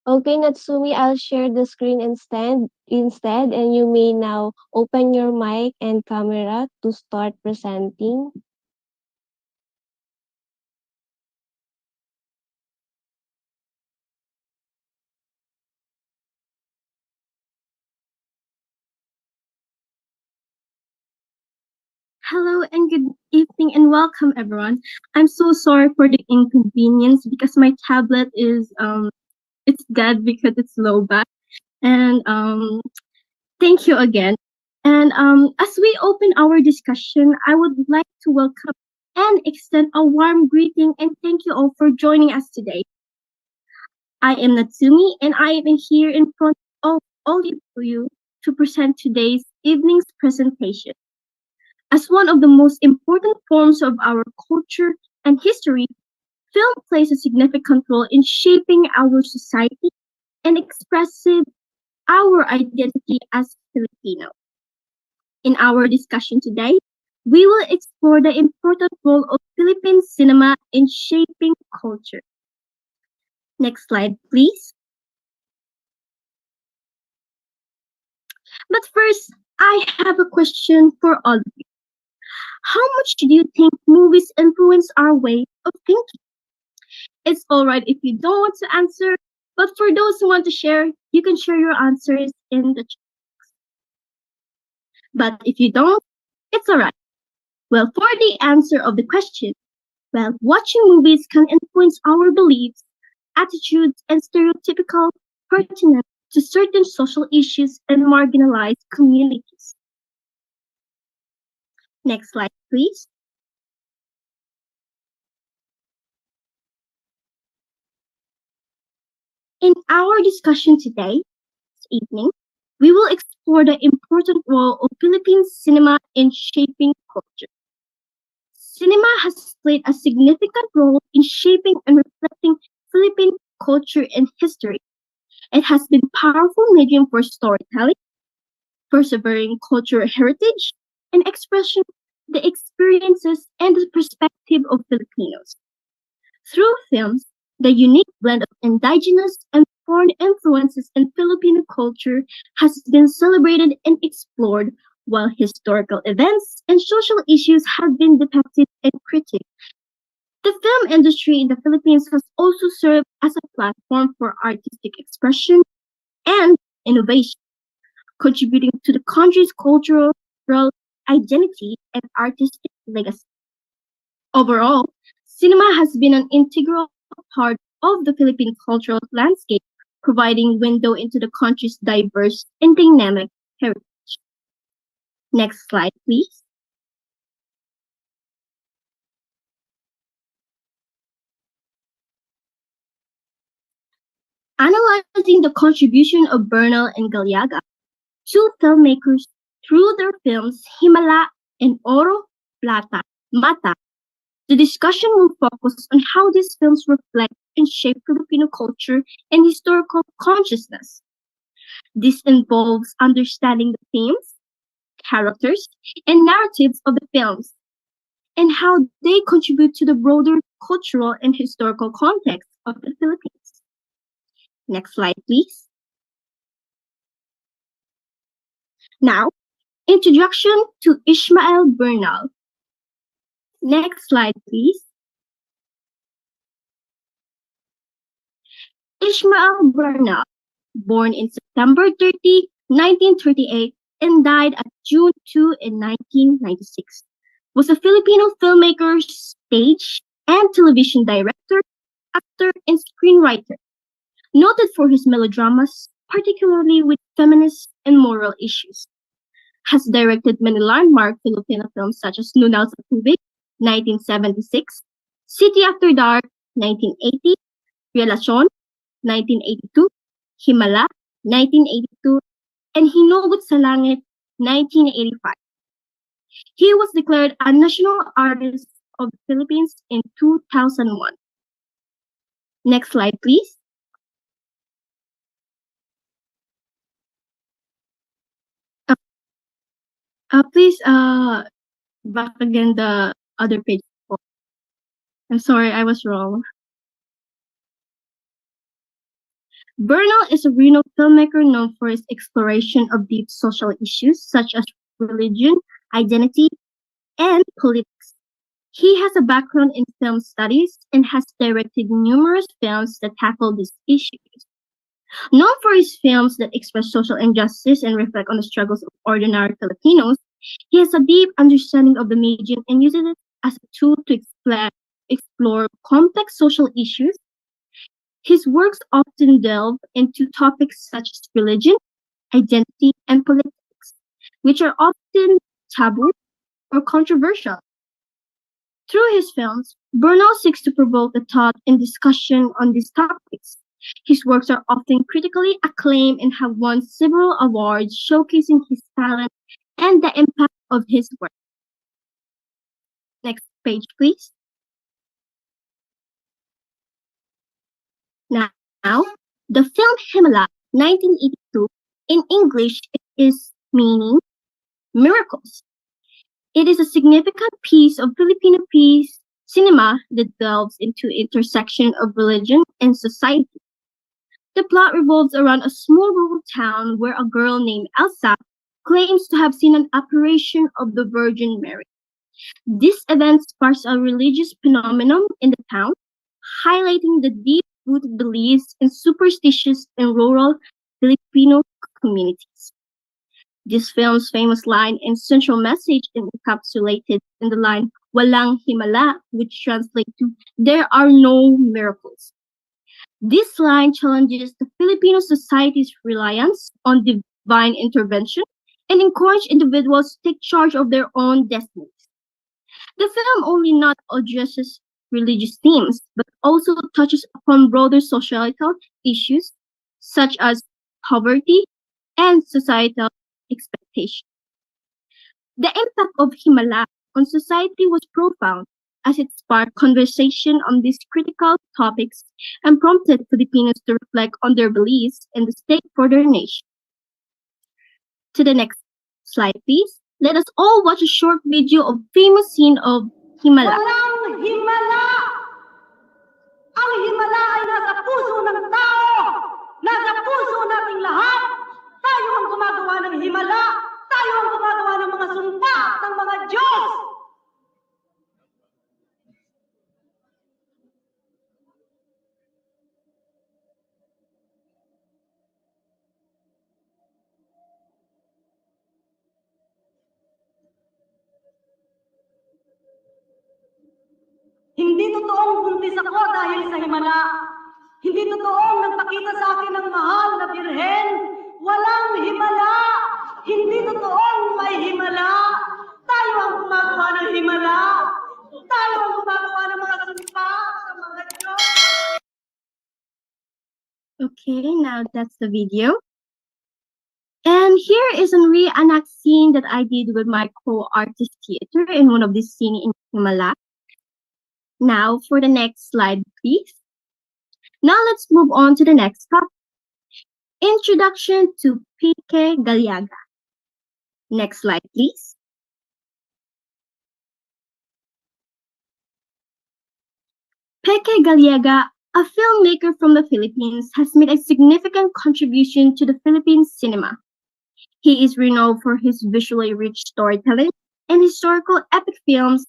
Okay, Natsumi, I'll share the screen instead, and you may now open your mic and camera to start presenting. Hello and good evening and welcome everyone. I'm so sorry for the inconvenience because my tablet is it's dead because it's low batt. And thank you again. And as we open our discussion, I would like to welcome and extend a warm greeting and thank you all for joining us today. I am Natsumi and I am here in front of all of you to present today's evening's presentation. As one of the most important forms of our culture and history, film plays a significant role in shaping our society and expressing our identity as Filipino. In our discussion today, we will explore the important role of Philippine cinema in shaping culture. Next slide, please. But first, I have a question for all of you. How much do you think movies influence our way of thinking? It's alright if you don't want to answer, but for those who want to share, you can share your answers in the chat. But if you don't, it's alright. Well, for the answer of the question, well, watching movies can influence our beliefs, attitudes, and stereotypical pertinence to certain social issues and marginalized communities. Next slide, please. In our discussion today, this evening, we will explore the important role of Philippine cinema in shaping culture. Cinema has played a significant role in shaping and reflecting Philippine culture and history. It has been a powerful medium for storytelling, persevering cultural heritage, and expression the experiences and the perspective of Filipinos. Through films, the unique blend of indigenous and foreign influences in Filipino culture has been celebrated and explored, while historical events and social issues have been depicted and critiqued. The film industry in the Philippines has also served as a platform for artistic expression and innovation, contributing to the country's cultural identity and artistic legacy. Overall, cinema has been an integral part of the Philippine cultural landscape, providing window into the country's diverse and dynamic heritage. Next slide, please. Analyzing the contribution of Bernal and Galiaga, two filmmakers, through their films Himala and Oro Plata Mata, the discussion will focus on how these films reflect and shape Filipino culture and historical consciousness. This involves understanding the themes, characters, and narratives of the films and how they contribute to the broader cultural and historical context of the Philippines. Next slide, please. Now, introduction to Ishmael Bernal. Next slide, please. Ishmael Bernal, born in September 30, 1938, and died at June 2 in 1996, was a Filipino filmmaker, stage and television director, actor, and screenwriter, noted for his melodramas, particularly with feminist and moral issues. Has directed many landmark Filipino films such as Nunal sa Tubig, 1976, City After Dark, 1980, Relasyon, 1982, Himala, 1982, and Hinugot sa Langit, 1985. He was declared a National Artist of the Philippines in 2001. Next slide, please. Please, back again the other page. I'm sorry, I was wrong. Bernal is a renowned filmmaker known for his exploration of deep social issues such as religion, identity, and politics. He has a background in film studies and has directed numerous films that tackle these issues. Known for his films that express social injustice and reflect on the struggles of ordinary Filipinos, he has a deep understanding of the medium and uses it as a tool to explore complex social issues. His works often delve into topics such as religion, identity, and politics, which are often taboo or controversial. Through his films, Bernal seeks to provoke the thought and discussion on these topics. His works are often critically acclaimed and have won several awards showcasing his talent and the impact of his work. Next page, please. Now, the film Himala, 1982, in English is meaning miracles. It is a significant piece of Filipino cinema that delves into intersection of religion and society. The plot revolves around a small rural town where a girl named Elsa claims to have seen an apparition of the Virgin Mary. This event sparks a religious phenomenon in the town, highlighting the deep-rooted beliefs and superstitions in rural Filipino communities. This film's famous line and central message is encapsulated in the line, Walang Himala, which translates to, there are no miracles. This line challenges the Filipino society's reliance on divine intervention and encourages individuals to take charge of their own destinies. The film only not addresses religious themes, but also touches upon broader societal issues such as poverty and societal expectation. The impact of Himala on society was profound, as it sparked conversation on these critical topics and prompted Filipinos to reflect on their beliefs and the state for their nation. To the next slide, please. Let us all watch a short video of famous scene of Himala. Walang himala! Ang himala ay nasa puso ng tao! Nasa puso nating lahat! Tayo ang gumagawa ng himala! Tayo ang gumagawa ng mga sumpa ng mga Diyos! Hindi totoong buntis ako dahil sa himala. Hindi totoong nagpakita sa akin ng mahal na birhen. Walang himala. Hindi totoong may himala. Tayo ang gumagawa ng himala. Tayo ang gumagawa ng mga sumpa sa mga Diyos. Okay, now that's the video. And here is a reenact scene that I did with my co-artist theater in one of these scenes in Himala. Now for the next slide, please. Now let's move on to the next topic. Introduction to Pique Galiaga. Next slide, please. Pique Galiaga, a filmmaker from the Philippines, has made a significant contribution to the Philippine cinema. He is renowned for his visually rich storytelling and historical epic films.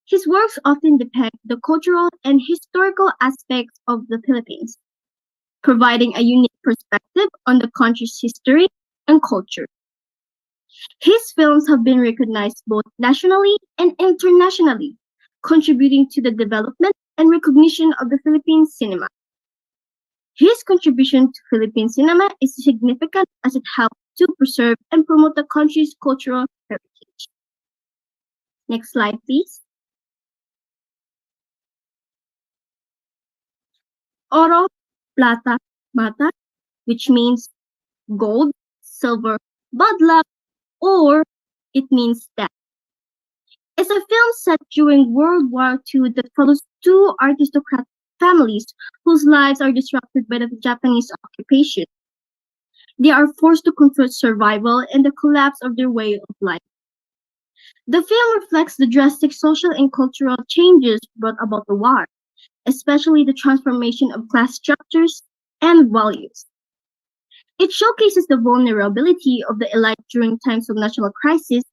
His works often depict the cultural and historical aspects of the Philippines, providing a unique perspective on the country's history and culture. His films have been recognized both nationally and internationally, contributing to the development and recognition of the Philippine cinema. His contribution to Philippine cinema is significant as it helps to preserve and promote the country's cultural heritage. Next slide, please. Oro, plata, mata, which means gold, silver, bad luck, or it means death. It's a film set during World War II that follows two aristocratic families whose lives are disrupted by the Japanese occupation. They are forced to confront survival and the collapse of their way of life. The film reflects the drastic social and cultural changes brought about the war, especially the transformation of class structures and values. It showcases the vulnerability of the elite during times of national crisis.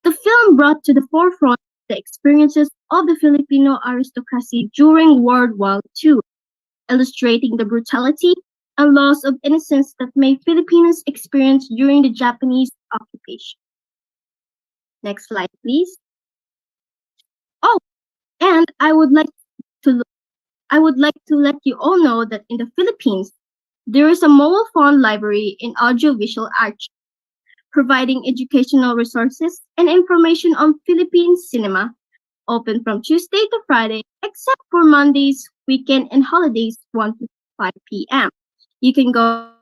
The film brought to the forefront the experiences of the Filipino aristocracy during World War II, illustrating the brutality and loss of innocence that many Filipinos experienced during the Japanese occupation. Next slide, please. Oh, and I would like to let you all know that in the Philippines, there is a mobile phone library in audiovisual arts, providing educational resources and information on Philippine cinema, open from Tuesday to Friday, except for Mondays, weekend, and holidays, 1 to 5 p.m. You can go